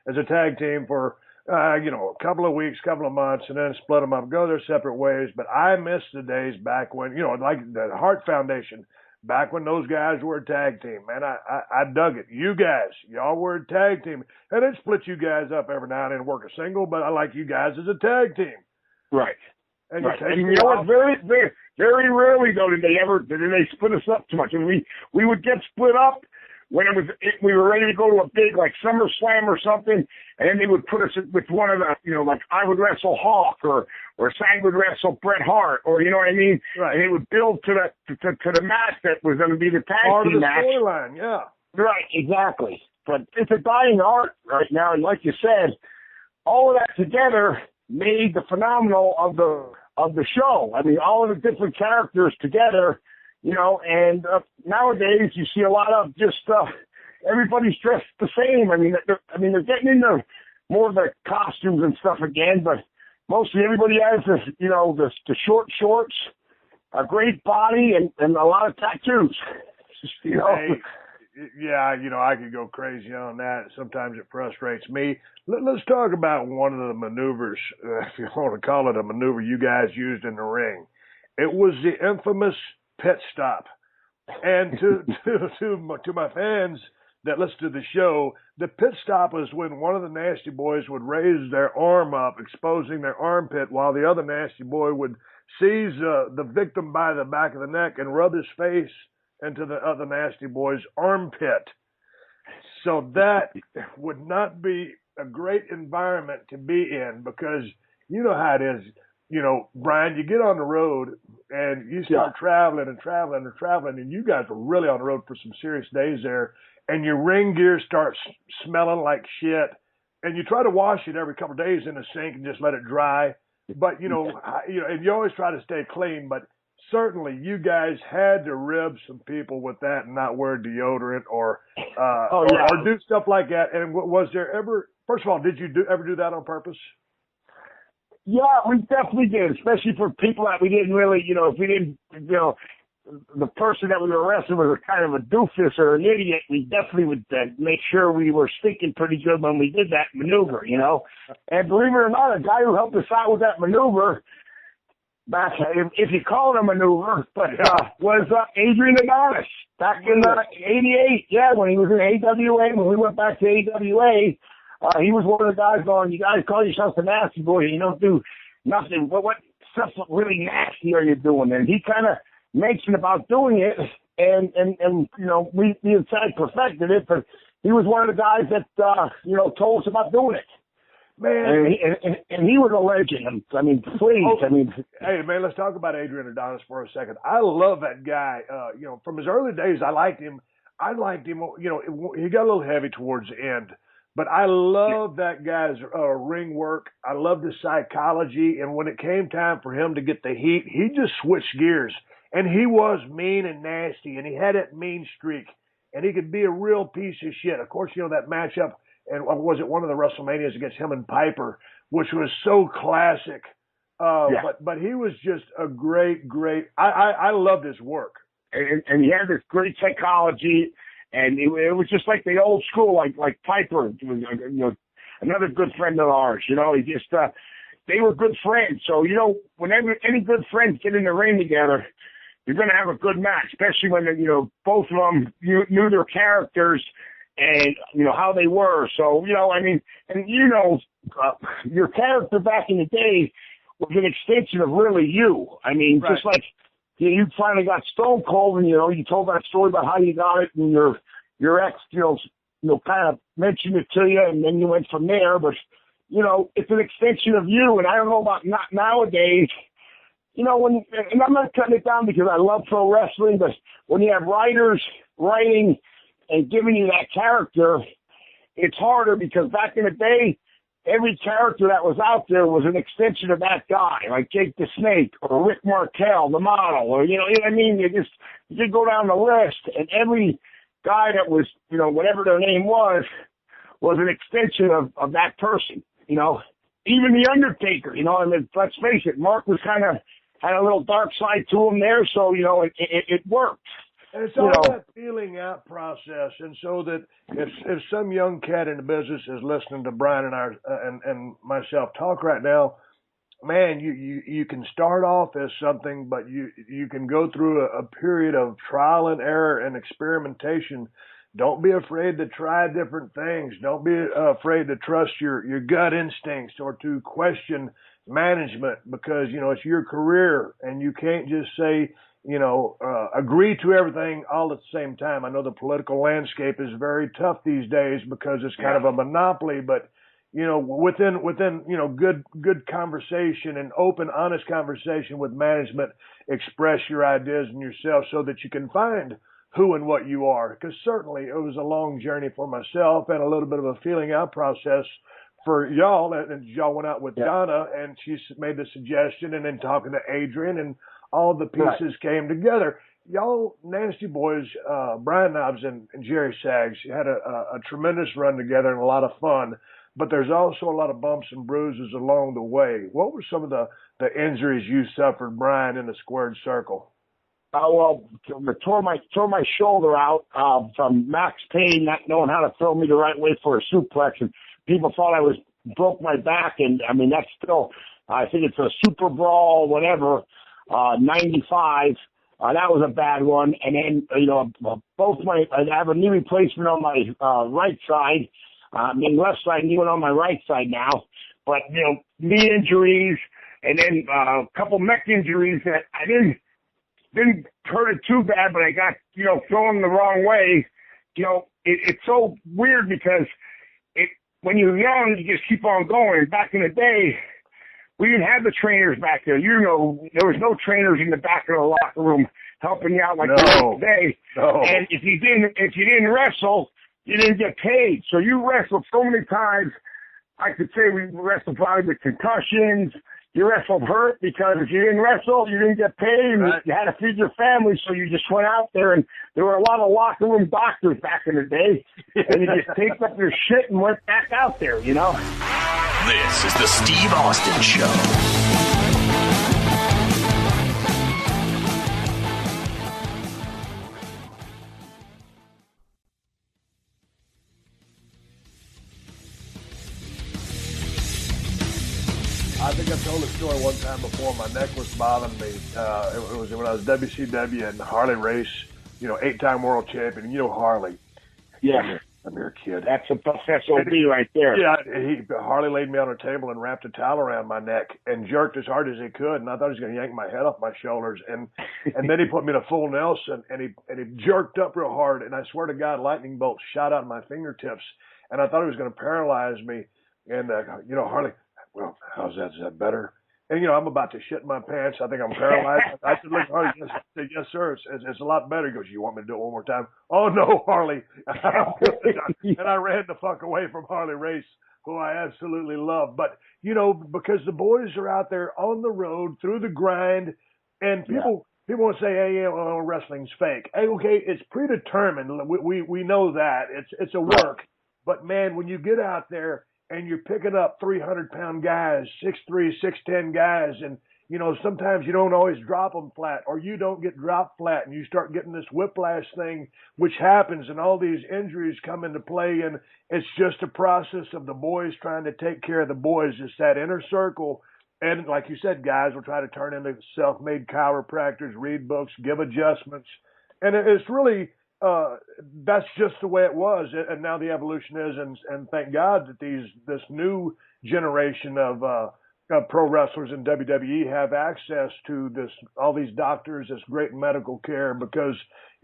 as a tag team for, you know, a couple of weeks, couple of months, and then split them up, go their separate ways. But I miss the days back when, you know, like the Hart Foundation, back when those guys were a tag team, man. I dug it. You guys, y'all were a tag team. And it split you guys up every now and then, work a single, but I like you guys as a tag team. Right. And right. And you know what? Very, very, very rarely, though, did they split us up too much. I mean, we would get split up when we were ready to go to a big, like, SummerSlam or something, and then they would put us with one of the, you know, like I would wrestle Hawk or Sang would wrestle Bret Hart, or, you know what I mean? Right. And they would build to the match that was going to be the tag part team of the match. storyline, yeah. Right, exactly. But it's a dying art right now, and like you said, all of that together made the phenomenal of the show. I mean, all of the different characters together, you know, and nowadays you see a lot of just everybody's dressed the same. I mean, they're getting into more of the costumes and stuff again, but mostly everybody has this, you know, the short shorts, a great body, and a lot of tattoos. You know. Hey, yeah, you know, I could go crazy on that. Sometimes it frustrates me. Let's talk about one of the maneuvers, if you want to call it a maneuver, you guys used in the ring. It was the infamous pit stop. And to my fans that listen to the show, the pit stop was when one of the Nasty Boys would raise their arm up, exposing their armpit, while the other Nasty Boy would seize the victim by the back of the neck and rub his face into the other Nasty Boy's armpit. So that would not be a great environment to be in, because you know how it is. You know, Brian, you get on the road and you start traveling, and you guys were really on the road for some serious days there, and your ring gear starts smelling like shit, and you try to wash it every couple of days in the sink and just let it dry. But and you always try to stay clean. But certainly, you guys had to rib some people with that and not wear deodorant or do stuff like that. And was there ever? First of all, did you ever do that on purpose? Yeah, we definitely did, especially for people that we didn't really, if we didn't, the person that we were wrestling was kind of a doofus or an idiot, we definitely would make sure we were stinking pretty good when we did that maneuver, And believe it or not, a guy who helped us out with that maneuver, back, if you call it a maneuver, was Adrian Adonis back in '88. Yeah, when he was in AWA, when we went back to AWA. He was one of the guys going, you guys call yourself a nasty boy. You don't do nothing. What stuff really nasty are you doing? And he kind of mentioned about doing it, and we inside perfected it, but he was one of the guys that, told us about doing it. Man. And he was a legend. I mean, please. Hey, man, let's talk about Adrian Adonis for a second. I love that guy. From his early days, I liked him. He got a little heavy towards the end. But I love that guy's ring work. I love the psychology. And when it came time for him to get the heat, he just switched gears. And he was mean and nasty, and he had that mean streak. And he could be a real piece of shit. Of course, that matchup, and was it one of the WrestleManias against him and Piper, which was so classic. But he was just a great, I loved his work. And he had this great psychology. And it was just like the old school, like Piper was, another good friend of ours. He just, they were good friends. So, whenever any good friends get in the ring together, you're going to have a good match, especially when, both of them knew their characters and, how they were. So, your character back in the day was an extension of really you. I mean, right. Just like, you finally got Stone Cold, and you told that story about how you got it, and your ex, kind of mentioned it to you, and then you went from there. But it's an extension of you, and I don't know about not nowadays. And I'm not cutting it down because I love pro wrestling, but when you have writers writing and giving you that character, it's harder because back in the day, every character that was out there was an extension of that guy, like Jake the Snake or Rick Martel, the model, or, you know what I mean? You go down the list, and every guy that was, whatever their name was an extension of that person, Even The Undertaker, and let's face it, Mark was had a little dark side to him there, so, it worked. And it's all that feeling out process, and so that if some young cat in the business is listening to Brian and and myself talk right now, man, you can start off as something, but you can go through a period of trial and error and experimentation. Don't be afraid to try different things. Don't be afraid to trust your gut instincts or to question management because it's your career, and you can't just say, agree to everything all at the same time. I know the political landscape is very tough these days because it's kind of a monopoly, but, within, good conversation and open, honest conversation with management, express your ideas and yourself so that you can find who and what you are. Because certainly it was a long journey for myself and a little bit of a feeling out process for y'all. And y'all went out with Donna, and she made the suggestion, and then talking to Adrian, and all the pieces came together. Y'all Nasty Boys, Brian Knobs and Jerry Sags had a tremendous run together and a lot of fun, but there's also a lot of bumps and bruises along the way. What were some of the injuries you suffered, Brian, in the squared circle? Well, I tore my shoulder out from max pain, not knowing how to throw me the right way for a suplex, and people thought I broke my back, and I mean that's still, I think it's a Super Brawl, whatever. 95, that was a bad one. And then, I have a knee replacement on my, right side, left side, knee went on my right side now, but, knee injuries and then, a couple neck injuries that I didn't hurt it too bad, but I got, thrown the wrong way. It's so weird because when you're young, you just keep on going. Back in the day, we didn't have the trainers back there. There was no trainers in the back of the locker room helping you out like today. No. And if you didn't wrestle, you didn't get paid. So you wrestled so many times I could say we wrestled probably with concussions. You wrestled hurt because if you didn't wrestle, you didn't get paid. Right. You had to feed your family, so you just went out there, and there were a lot of locker room doctors back in the day, and you just taped up your shit and went back out there, you know? This is the Steve Austin Show. I think I've told the story one time before. My neck was bothering me. It was when I was WCW and Harley Race, 8-time world champion. You know Harley. Yeah. I'm your kid. That's a tough SOB right there. Yeah, Harley laid me on a table and wrapped a towel around my neck and jerked as hard as he could, and I thought he was going to yank my head off my shoulders. And then he put me in a full Nelson, and he jerked up real hard, and I swear to God, lightning bolts shot out of my fingertips, and I thought he was going to paralyze me. And Harley, well, how's that? Is that better? And I'm about to shit my pants. I think I'm paralyzed. I said, look, Harley, yes, sir. It's a lot better. He goes, you want me to do it one more time? Oh no, Harley. And I ran the fuck away from Harley Race, who I absolutely love. But because the boys are out there on the road through the grind, and people want to say, hey, wrestling's fake. Hey, okay, it's predetermined. We know that it's a work. But man, when you get out there and you're picking up 300-pound guys, 6'3", 6'10" guys, and, sometimes you don't always drop them flat, or you don't get dropped flat, and you start getting this whiplash thing, which happens, and all these injuries come into play, and it's just a process of the boys trying to take care of the boys. It's that inner circle, and like you said, guys will try to turn into self-made chiropractors, read books, give adjustments, and it's really – that's just the way it was, and now the evolution is, and thank God that this new generation of pro wrestlers in WWE have access to all these doctors, this great medical care, because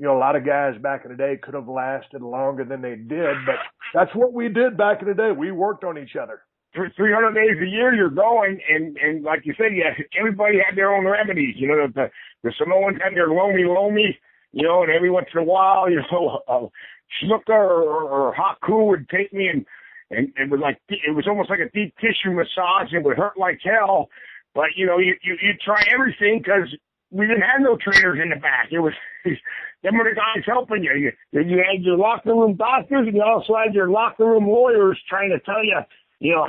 a lot of guys back in the day could have lasted longer than they did, but that's what we did back in the day. We worked on each other. For 300 days a year, you're going, and like you said, everybody had their own remedies. The Samoans had their loamy. And every once in a while, Snooker or Haku would take me and it was almost like a deep tissue massage. It would hurt like hell, but you try everything because we didn't have no trainers in the back. It was them were the guys helping you. You had your locker room doctors, and you also had your locker room lawyers trying to tell you,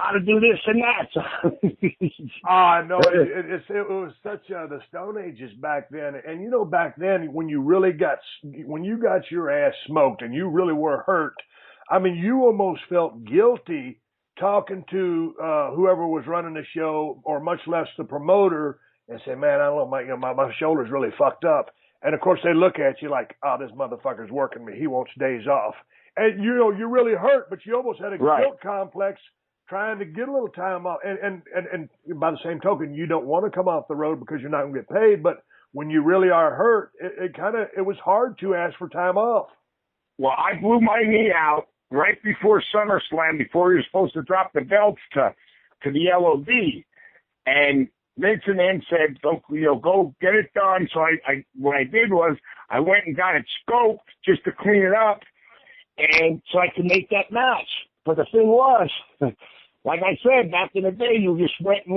how to do this and that. No, it was such the Stone Ages back then. And, back then when you got your ass smoked and you really were hurt, I mean, you almost felt guilty talking to whoever was running the show, or much less the promoter, and say, man, I don't know, my shoulder's really fucked up. And, of course, they look at you like, oh, this motherfucker's working me. He wants days off. And, you're really hurt, but you almost had a guilt complex trying to get a little time off. And by the same token, you don't want to come off the road because you're not going to get paid. But when you really are hurt, it was hard to ask for time off. Well, I blew my knee out right before SummerSlam, before you were supposed to drop the belts to the LOD. And Vince and then said, go get it done. So what I did was I went and got it scoped just to clean it up, and so I could make that match. But the thing was, like I said, back in the day, you just went.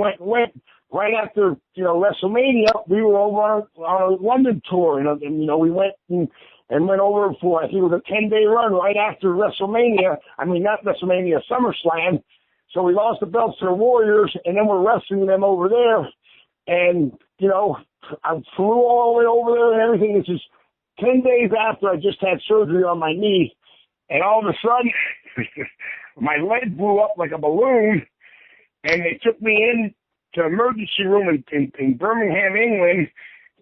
Right after, WrestleMania, we were over on a London tour, and we went and went over for, I think it was a 10-day run right after WrestleMania. I mean, not WrestleMania, SummerSlam. So we lost the belts to the Warriors, and then we're wrestling them over there. And, I flew all the way over there and everything. It's just 10 days after I just had surgery on my knee, and all of a sudden, my leg blew up like a balloon, and they took me in to emergency room in Birmingham, England,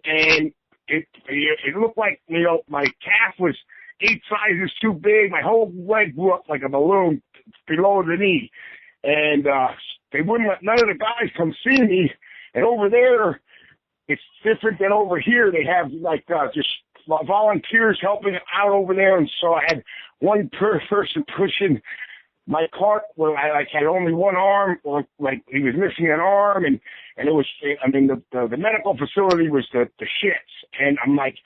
and it looked like, my calf was 8 sizes too big. My whole leg blew up like a balloon below the knee. And they wouldn't let none of the guys come see me. And over there, it's different than over here. They have, just volunteers helping out over there. And so I had one person pushing my cart where I had only one arm, or he was missing an arm, and it was, the medical facility was the shits. And I'm like,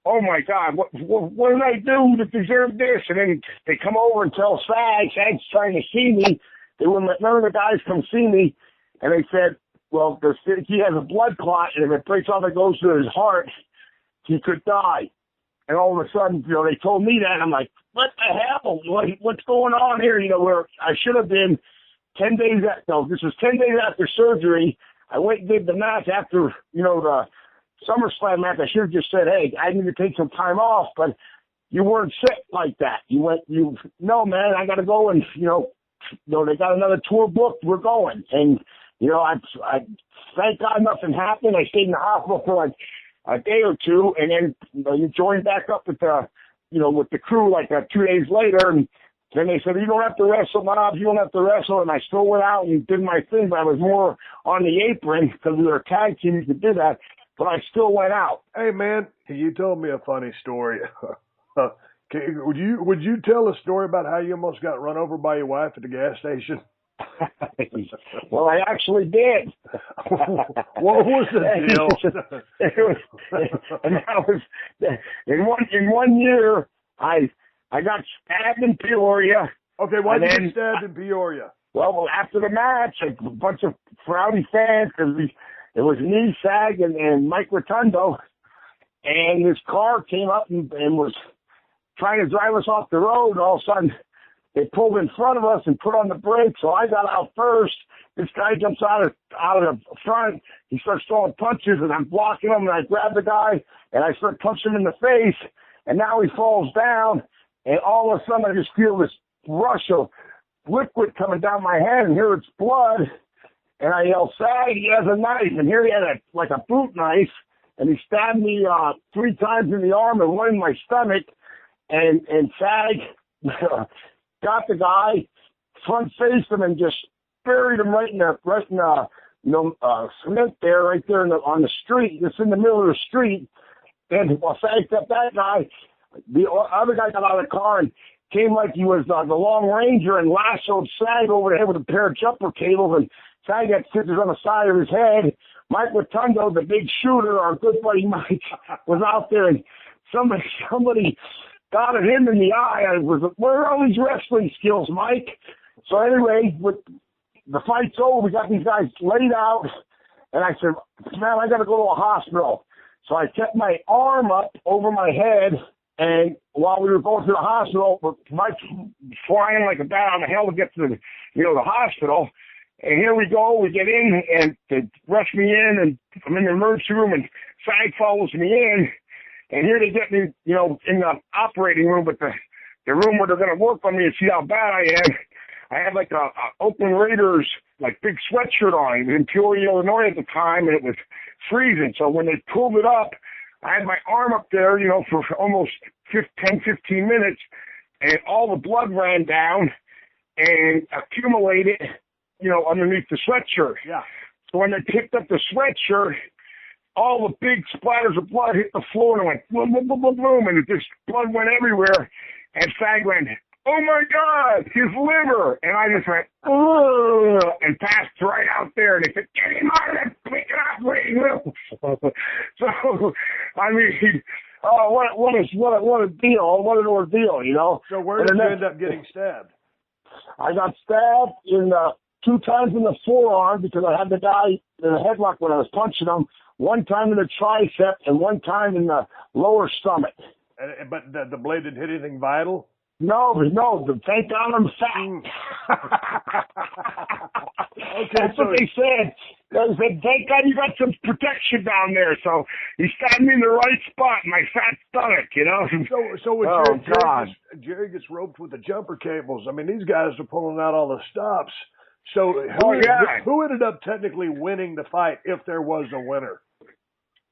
oh my God, what did I do to deserve this? And then they come over and tell Sag's trying to see me, they wouldn't let none of the guys come see me, and they said, well, he has a blood clot, and if it breaks off, it goes to his heart, he could die. And all of a sudden, they told me that, and I'm like, what the hell? What's going on here? Where I should have been 10 days this was 10 days after surgery. I went and did the match after, the SummerSlam match. I should have just said, hey, I need to take some time off, but you weren't sick like that. No, man, I got to go, and, they got another tour booked. We're going. And, I thank God nothing happened. I stayed in the hospital for like a day or two, and then you joined back up with the crew like 2 days later, and then they said, you don't have to wrestle, Bob, you don't have to wrestle, and I still went out and did my thing, but I was more on the apron because we were a tag team, you could do that, but I still went out. Hey, man, you told me a funny story. Would you tell a story about how you almost got run over by your wife at the gas station? Well, I actually did. What was the deal? And that was in one year. I got stabbed in Peoria. Okay, why did you get stabbed in Peoria? Well, after the match, a bunch of rowdy fans, because it was me, Sag, and Mike Rotundo, and his car came up and was trying to drive us off the road, and all of a sudden they pulled in front of us and put on the brakes, so I got out first. This guy jumps out of the front. He starts throwing punches, and I'm blocking him, and I grab the guy, and I start punching him in the face, and now he falls down, and all of a sudden I just feel this rush of liquid coming down my head, and here it's blood, and I yell, Sag, he has a knife, and here he had a boot knife, and he stabbed me 3 times in the arm and 1 in my stomach, and Sag got the guy, front-faced him, and just buried him right in the cement there, right there on the street. It's in the middle of the street. And while Sag got that guy, the other guy got out of the car and came like he was the Long Ranger and lassoed Sag over the head with a pair of jumper cables, and Sag had scissors on the side of his head. Mike Rotundo, the big shooter, our good buddy Mike, was out there, and somebody got at him in the eye. Where are all these wrestling skills, Mike? So anyway, with the fight's over, we got these guys laid out, and I said, man, I got to go to a hospital. So I kept my arm up over my head, and while we were going to the hospital, Mike's flying like a bat on the hell to get to the hospital. And here we go, we get in, and they rush me in, and I'm in the emergency room, and Sag follows me in. And here they get me, in the operating room, but the room where they're going to work on me and see how bad I am. I had like a Oakland Raiders, big sweatshirt on. It was in Peoria, Illinois at the time, and it was freezing. So when they pulled it up, I had my arm up there, for almost 10, 15 minutes, and all the blood ran down and accumulated, underneath the sweatshirt. Yeah. So when they picked up the sweatshirt, all the big splatters of blood hit the floor and it went boom, boom, boom, boom, boom, and it just blood went everywhere. And Sag went, oh my God, his liver. And I just went, ugh, and passed right out there. And they said, get him out of that freaking operating room. So, I mean, what a deal. What an ordeal, So where did you end up getting stabbed? I got stabbed 2 times in the forearm because I had the guy in a headlock when I was punching him. 1 time in the tricep and 1 time in the lower stomach. But the blade didn't hit anything vital? No, thank God I'm fat. Okay, that's what they said. They said, thank God you got some protection down there. So he stabbed me in the right spot, my fat stomach, So with God. Jerry gets roped with the jumper cables. I mean, these guys are pulling out all the stops. So who ended up technically winning the fight if there was a winner?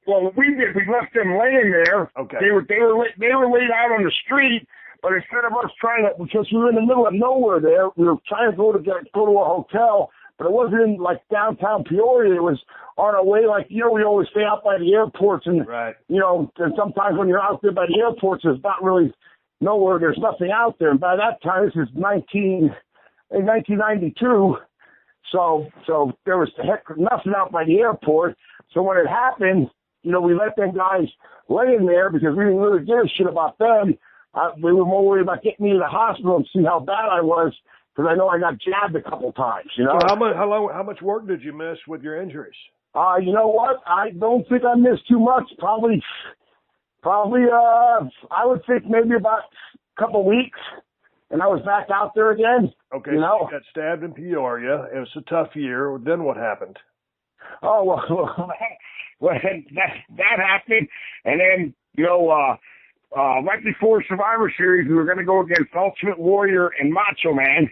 Well, we did. We left them laying there. Okay. They were laid out on the street, but instead of us trying to, because we were in the middle of nowhere there, we were trying to go to a hotel, but it wasn't in downtown Peoria. It was on our way, we always stay out by the airports, and right. And sometimes when you're out there by the airports, there's not really nowhere. There's nothing out there. And by that time, this is 1992. So there was nothing out by the airport. So when it happened, we let them guys lay in there because we didn't really give a shit about them. We were more worried about getting me to the hospital and see how bad I was because I know I got jabbed a couple times, you know. So how much work did you miss with your injuries? You know what? I don't think I missed too much. Probably, I would think maybe about a couple weeks, and I was back out there again. Okay, you know? So you got stabbed in Peoria. It was a tough year. Then what happened? Oh, well that happened, and then, you know, right before Survivor Series, we were going to go against Ultimate Warrior and Macho Man.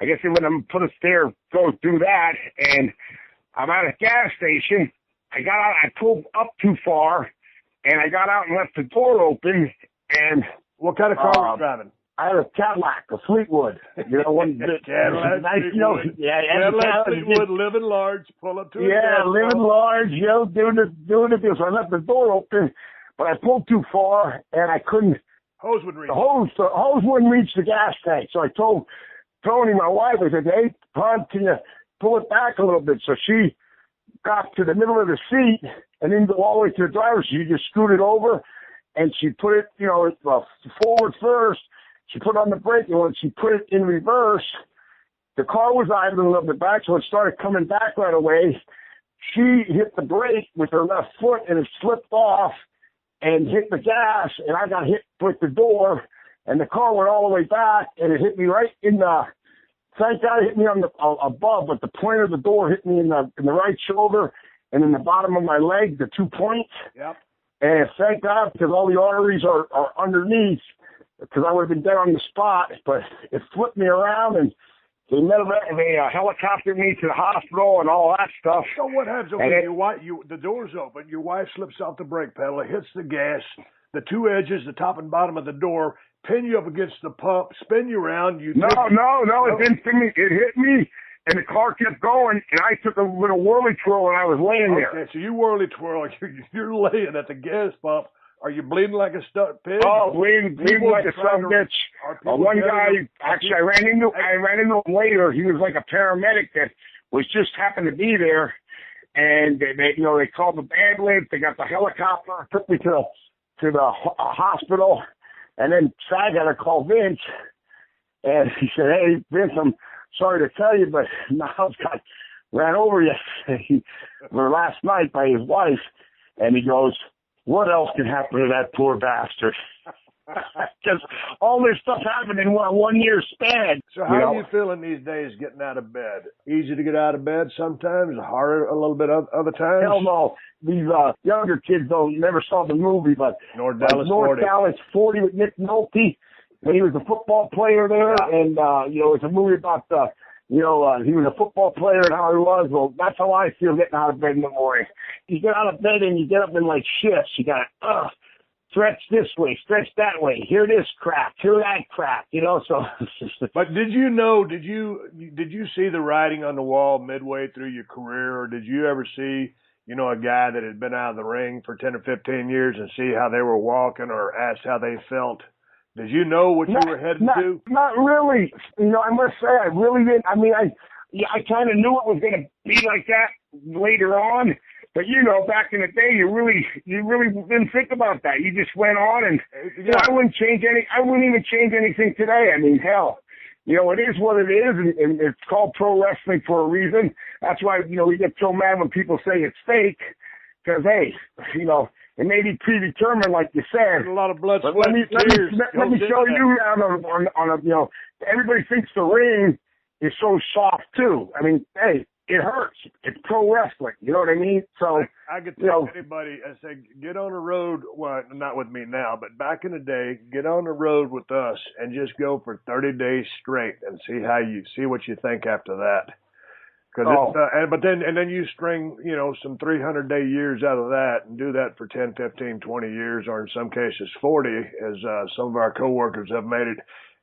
I guess they would have put us there, go through that, and I'm at a gas station. I got out, I pulled up too far, and I got out and left the door open, and... What kind of car were you driving? I had a Cadillac, a Fleetwood. You know, one Cadillac, nice, you know, Cadillac, Fleetwood, living large, pull up to a gas living large, you know, doing the deal. So I left the door open, but I pulled too far, and I couldn't... Hose would reach. The hose wouldn't reach the gas tank. So I told Tony, my wife, I said, hey, hon, can you pull it back a little bit? So she got to the middle of the seat and didn't go all the way to the driver's seat. She just screwed it over, and she put it, you know, forward first. She put on the brake, and when she put it in reverse, the car was idling a little bit back, so it started coming back right away. She hit the brake with her left foot, and it slipped off and hit the gas, and I got hit with the door, and the car went all the way back, and it hit me right in the, thank God it hit me on the above, but the point of the door hit me in the right shoulder and in the bottom of my leg, the 2 points. Yep. And thank God, because all the arteries are underneath, because I would have been dead on the spot, but it flipped me around, and they helicoptered me to the hospital and all that stuff. So what happens? Okay, the door's open, your wife slips off the brake pedal, it hits the gas, the two edges, the top and bottom of the door, pin you up against the pump, spin you around. It didn't spin me. It hit me, and the car kept going, and I took a little whirly twirl, and I was laying there. Okay, so you whirly twirl, you're laying at the gas pump. Are you bleeding like a stuck pig? Oh, bleeding like a son of a bitch. One guy, actually, I ran into him later. He was like a paramedic that was just happened to be there, and they called the ambulance. They got the helicopter, took me to the hospital, and then SAG had to call Vince, and he said, "Hey, Vince, I'm sorry to tell you, but Niles got ran over yesterday or last night by his wife," and he goes, "What else can happen to that poor bastard?" Because all this stuff happened in 1 year span. So how are you feeling these days getting out of bed? Easy to get out of bed sometimes, harder a little bit other times? Hell no. These younger kids never saw the movie, but North Dallas 40 with Nick Nolte. He was a football player there, and it's a movie about he was a football player and how he was. Well, that's how I feel getting out of bed in the morning. You get out of bed and you get up in like shifts. You got to stretch this way, stretch that way. Hear this crap, hear that crap. So. But did you see the writing on the wall midway through your career, or did you ever see a guy that had been out of the ring for 10 or 15 years and see how they were walking or ask how they felt? Did you know what you were headed to? Not really. I must say I really didn't. I mean, I kind of knew it was going to be like that later on. But, back in the day, you really didn't think about that. You just went on and, I wouldn't even change anything today. I mean, hell, it is what it is, and it's called pro wrestling for a reason. That's why, we get so mad when people say it's fake, because, hey, it may be predetermined, like you said. A lot of blood, but sweat, let me show you on a everybody thinks the ring is so soft too. I mean, hey, it hurts. It's pro wrestling. You know what I mean? So I could tell anybody, I say, get on the road. Well, not with me now, but back in the day, get on the road with us and just go for 30 days straight and see what you think after that. But then you string, some 300-day years out of that and do that for 10, 15, 20 years, or in some cases 40, as some of our coworkers have made it.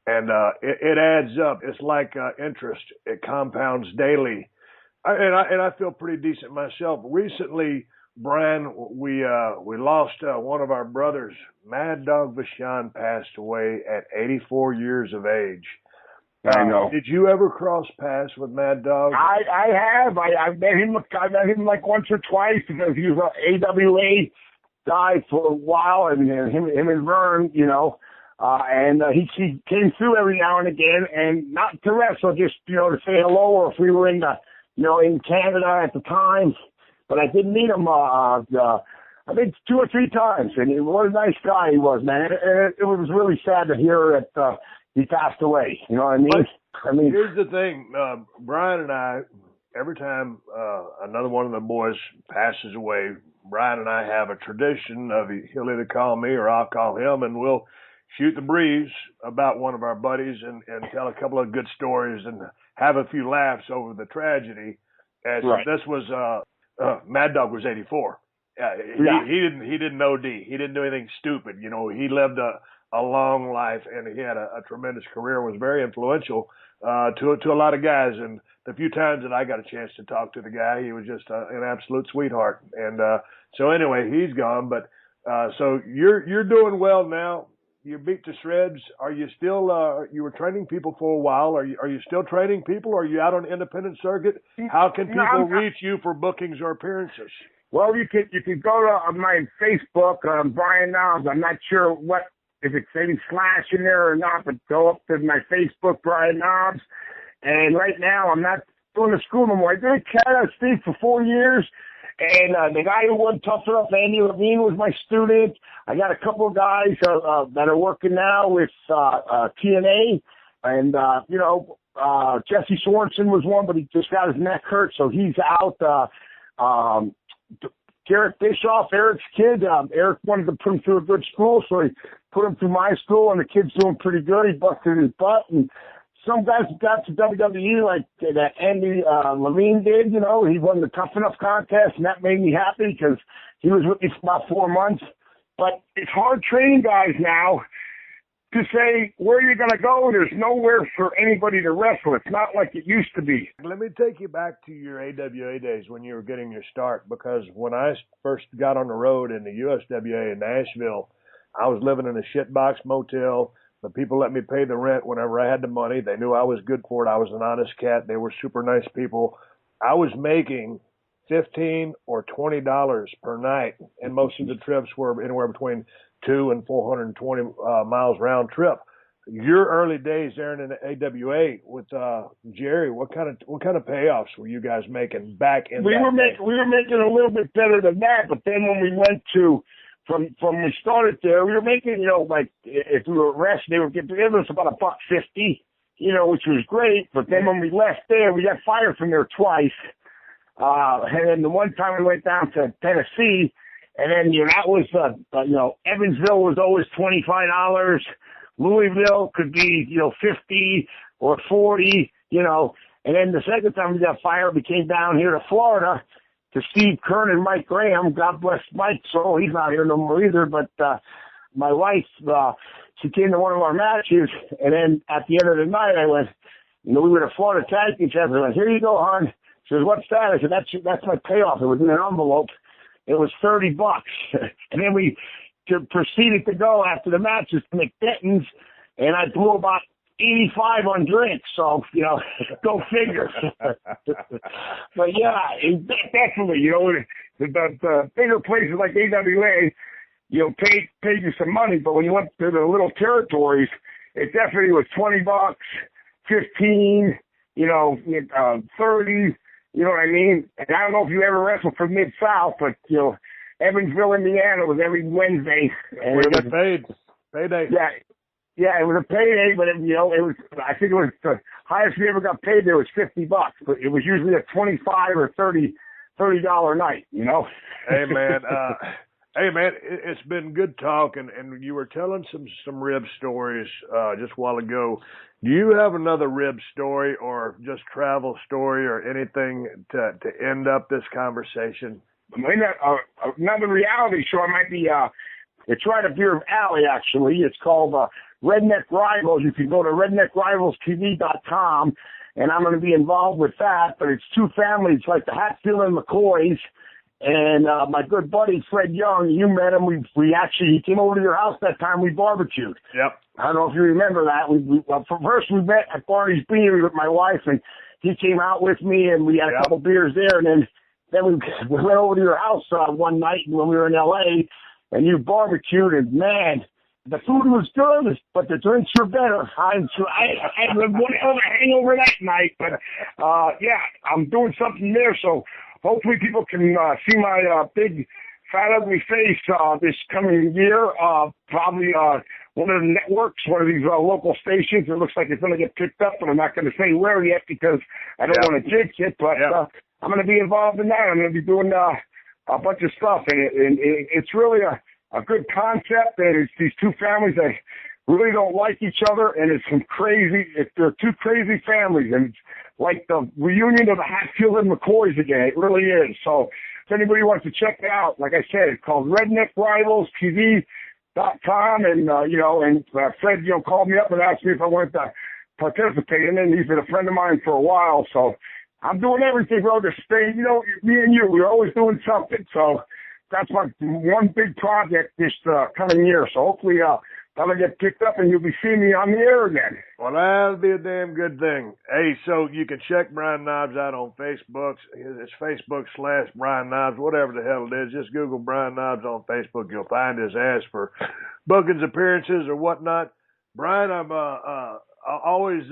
And it adds up. It's like interest. It compounds daily. And I feel pretty decent myself. Recently, Brian, we lost one of our brothers. Mad Dog Vachon passed away at 84 years of age. I know. Did you ever cross paths with Mad Dog? I have. I've met him. I met him like once or twice because he was an AWA guy for a while, and him and Vern, and he came through every now and again, and not to wrestle, just, to say hello, or if we were in in Canada at the time. But I did meet him, I think 2 or 3 times, and what a nice guy he was, man. It was really sad to hear that he passed away. You know what I mean? Here's the thing, Brian and I, every time another one of the boys passes away, Brian and I have a tradition of he'll either call me or I'll call him, and we'll shoot the breeze about one of our buddies and tell a couple of good stories and have a few laughs over the tragedy. As right. This was Mad Dog was 84. He didn't OD. He didn't do anything stupid. He lived a long life, and he had a tremendous career. Was very influential to a lot of guys. And the few times that I got a chance to talk to the guy, he was just an absolute sweetheart. And so anyway, he's gone. But so you're doing well now. You beat to shreds. Are you still? You were training people for a while. Are you still training people? Are you out on the independent circuit? How can people reach you for bookings or appearances? Well, you could go to my Facebook, Brian Knobs. I'm not sure if it's any slash in there or not, but go up to my Facebook, Brian Knobs. And right now, I'm not doing the school no more. I did a Canada State for 4 years, and the guy who won Tough Enough, Andy Levine, was my student. I got a couple of guys that are working now with TNA, and Jesse Sorensen was one, but he just got his neck hurt, so he's out. Garrett Bischoff, Eric's kid. Eric wanted to put him through a good school, so he put him through my school, and the kid's doing pretty good. He busted his butt, and some guys got to WWE like that Andy Levine did. He won the Tough Enough contest, and that made me happy because he was with me for about 4 months. But it's hard training guys now to say where you're going to go. There's nowhere for anybody to wrestle. It's not like it used to be. Let me take you back to your AWA days when you were getting your start, because when I first got on the road in the USWA in Nashville, I was living in a shitbox motel. The people let me pay the rent whenever I had the money. They knew I was good for it. I was an honest cat. They were super nice people. I was making $15 or $20 per night, and most of the trips were anywhere between 200 and 420 miles round trip. Your early days there in the AWA with Jerry, what kind of payoffs were you guys making back in? We were making a little bit better than that, but then when we went to from when we started there, we were making like if we were arrested, they would give us about $1.50, which was great. But then when we left there, we got fired from there twice. And then the one time we went down to Tennessee, and then, that was, Evansville was always $25. Louisville could be, 50 or 40, and then the second time we got fired, we came down here to Florida to Steve Kern and Mike Graham. God bless Mike, so he's not here no more either, but, my wife, she came to one of our matches, and then at the end of the night, I went, we were at Florida Tag Team Champions. I went, here you go, hon. She says, what's that? I said, that's my payoff. It was in an envelope. It was $30. And then we proceeded to go after the matches to McDenton's, and I blew about 85 on drinks. So, go figure. But yeah, definitely, the bigger places like AWA, paid you some money, but when you went to the little territories, it definitely was $20, 15, 30. You know what I mean? And I don't know if you ever wrestled for Mid-South, but, Evansville, Indiana was every Wednesday. And we got paid. Payday. Yeah, it was a payday, but, it was, I think it was the highest we ever got paid there was $50, but it was usually a $25 or $30 night, Hey, man. It's been good talking, and you were telling some rib stories just a while ago. Do you have another rib story or just travel story or anything to end up this conversation? Another reality show. I might be. It's right up here in Alley, actually. It's called Redneck Rivals. You can go to redneckrivalstv.com, and I'm going to be involved with that. But it's two families, like the Hatfield and McCoys. And my good buddy Fred Young, you met him. He came over to your house that time. We barbecued. Yep. I don't know if you remember that. First we met at Barney's Beanery with my wife, and he came out with me, and we had a couple beers there. And then we went over to your house one night when we were in L.A., and you barbecued, and man, the food was good, but the drinks were better. I had one hell of a hangover that night, but yeah, I'm doing something there, so hopefully people can see my big, fat, ugly face this coming year. Probably one of the networks, one of these local stations. It looks like it's going to get picked up, but I'm not going to say where yet because I don't want to jinx it, but I'm going to be involved in that. I'm going to be doing a bunch of stuff, and it's really a good concept, and it's these two families that really don't like each other, and they're two crazy families, and it's like the reunion of the Hatfield and McCoys again. It really is. So if anybody wants to check it out, like I said, it's called Redneck Rivals TV.com, and Fred, called me up and asked me if I wanted to participate in it, and he's been a friend of mine for a while, so I'm doing everything, bro, to stay, me and you, we're always doing something, so that's my one big project this coming year, so hopefully that'll get picked up and you'll be seeing me on the air again. Well, that'll be a damn good thing. Hey, so you can check Brian Knobs out on Facebook. It's Facebook/Brian Knobs, whatever the hell it is. Just Google Brian Knobs on Facebook. You'll find his ass for bookings, appearances, or whatnot. Brian, I'm always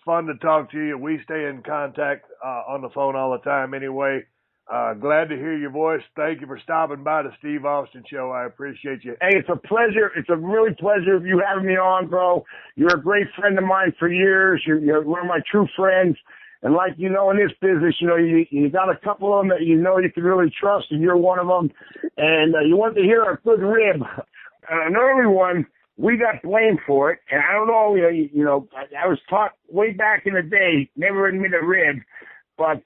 fun to talk to you. We stay in contact on the phone all the time anyway. Glad to hear your voice. Thank you for stopping by the Steve Austin Show. I appreciate you. Hey, it's a pleasure. It's a really pleasure of you having me on, bro. You're a great friend of mine for years. You're one of my true friends. And like in this business, you got a couple of them that you can really trust, and you're one of them. And you want to hear a good rib. An early one, we got blamed for it. And I don't know, I was taught way back in the day, never admit a rib, but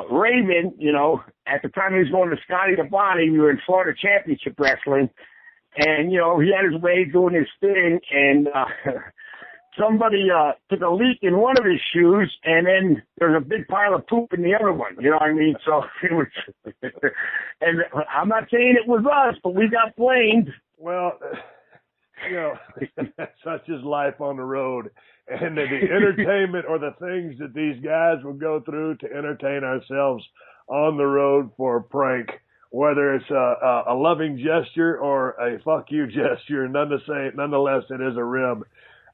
Raven, at the time he was going to Scotty the Body, we were in Florida Championship Wrestling, and, he had his way doing his thing, and somebody took a leak in one of his shoes, and then there's a big pile of poop in the other one, you know what I mean? So it was, and I'm not saying it was us, but we got blamed. Well, such is life on the road. And the entertainment or the things that these guys will go through to entertain ourselves on the road for a prank, whether it's a loving gesture or a fuck you gesture, nonetheless, it is a rib.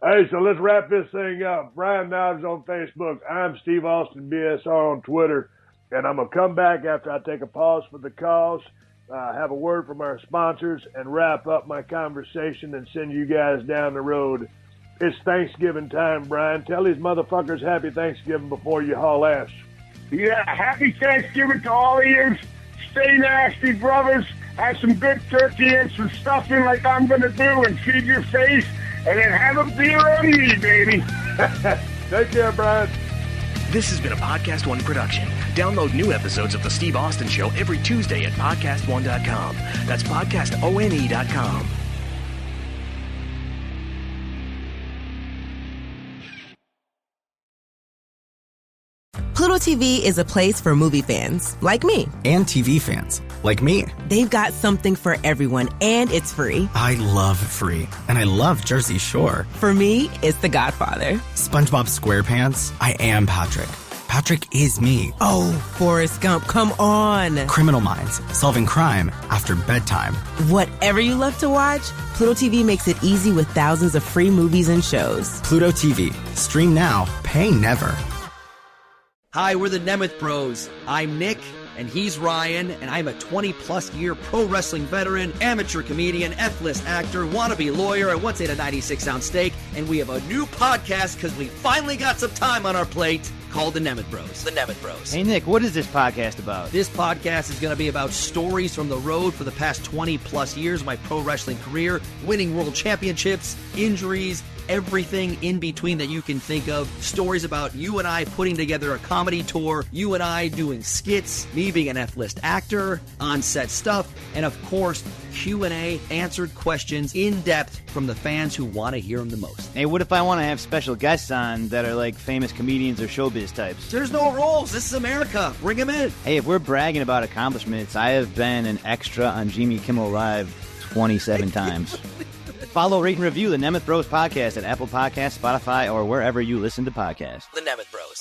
Hey, so let's wrap this thing up. Brian Knobs on Facebook. I'm Steve Austin BSR on Twitter. And I'm going to come back after I take a pause for the calls, have a word from our sponsors, and wrap up my conversation and send you guys down the road. It's Thanksgiving time, Brian. Tell these motherfuckers happy Thanksgiving before you haul ass. Yeah, happy Thanksgiving to all of you. Stay nasty, brothers. Have some good turkey and some stuffing like I'm going to do and feed your face. And then have a beer on me, baby. Take care, Brian. This has been a PodcastOne production. Download new episodes of The Steve Austin Show every Tuesday at PodcastOne.com. That's PodcastOne.com. Pluto TV is a place for movie fans, like me. And TV fans, like me. They've got something for everyone, and it's free. I love free, and I love Jersey Shore. For me, it's The Godfather. SpongeBob SquarePants, I am Patrick. Patrick is me. Oh, Forrest Gump, come on. Criminal Minds, solving crime after bedtime. Whatever you love to watch, Pluto TV makes it easy with thousands of free movies and shows. Pluto TV, stream now, pay never. Hi, we're the Nemeth Bros. I'm Nick, and he's Ryan, and I'm a 20-plus year pro wrestling veteran, amateur comedian, F-list actor, wannabe lawyer, and once ate a 96-ounce steak, and we have a new podcast because we finally got some time on our plate called The Nemeth Bros. The Nemeth Bros. Hey, Nick, what is this podcast about? This podcast is going to be about stories from the road for the past 20-plus years of my pro wrestling career, winning world championships, injuries, everything in between that you can think of. Stories about you and I putting together a comedy tour, you and I doing skits, me being an F-list actor, on-set stuff, and of course, Q&A, answered questions in depth from the fans who want to hear them the most. Hey, what if I want to have special guests on that are like famous comedians or showbiz types? There's no rules. This is America. Bring them in. Hey, if we're bragging about accomplishments, I have been an extra on Jimmy Kimmel Live 27 times. Follow, rate, and review the Nemeth Bros podcast at Apple Podcasts, Spotify, or wherever you listen to podcasts. The Nemeth Bros.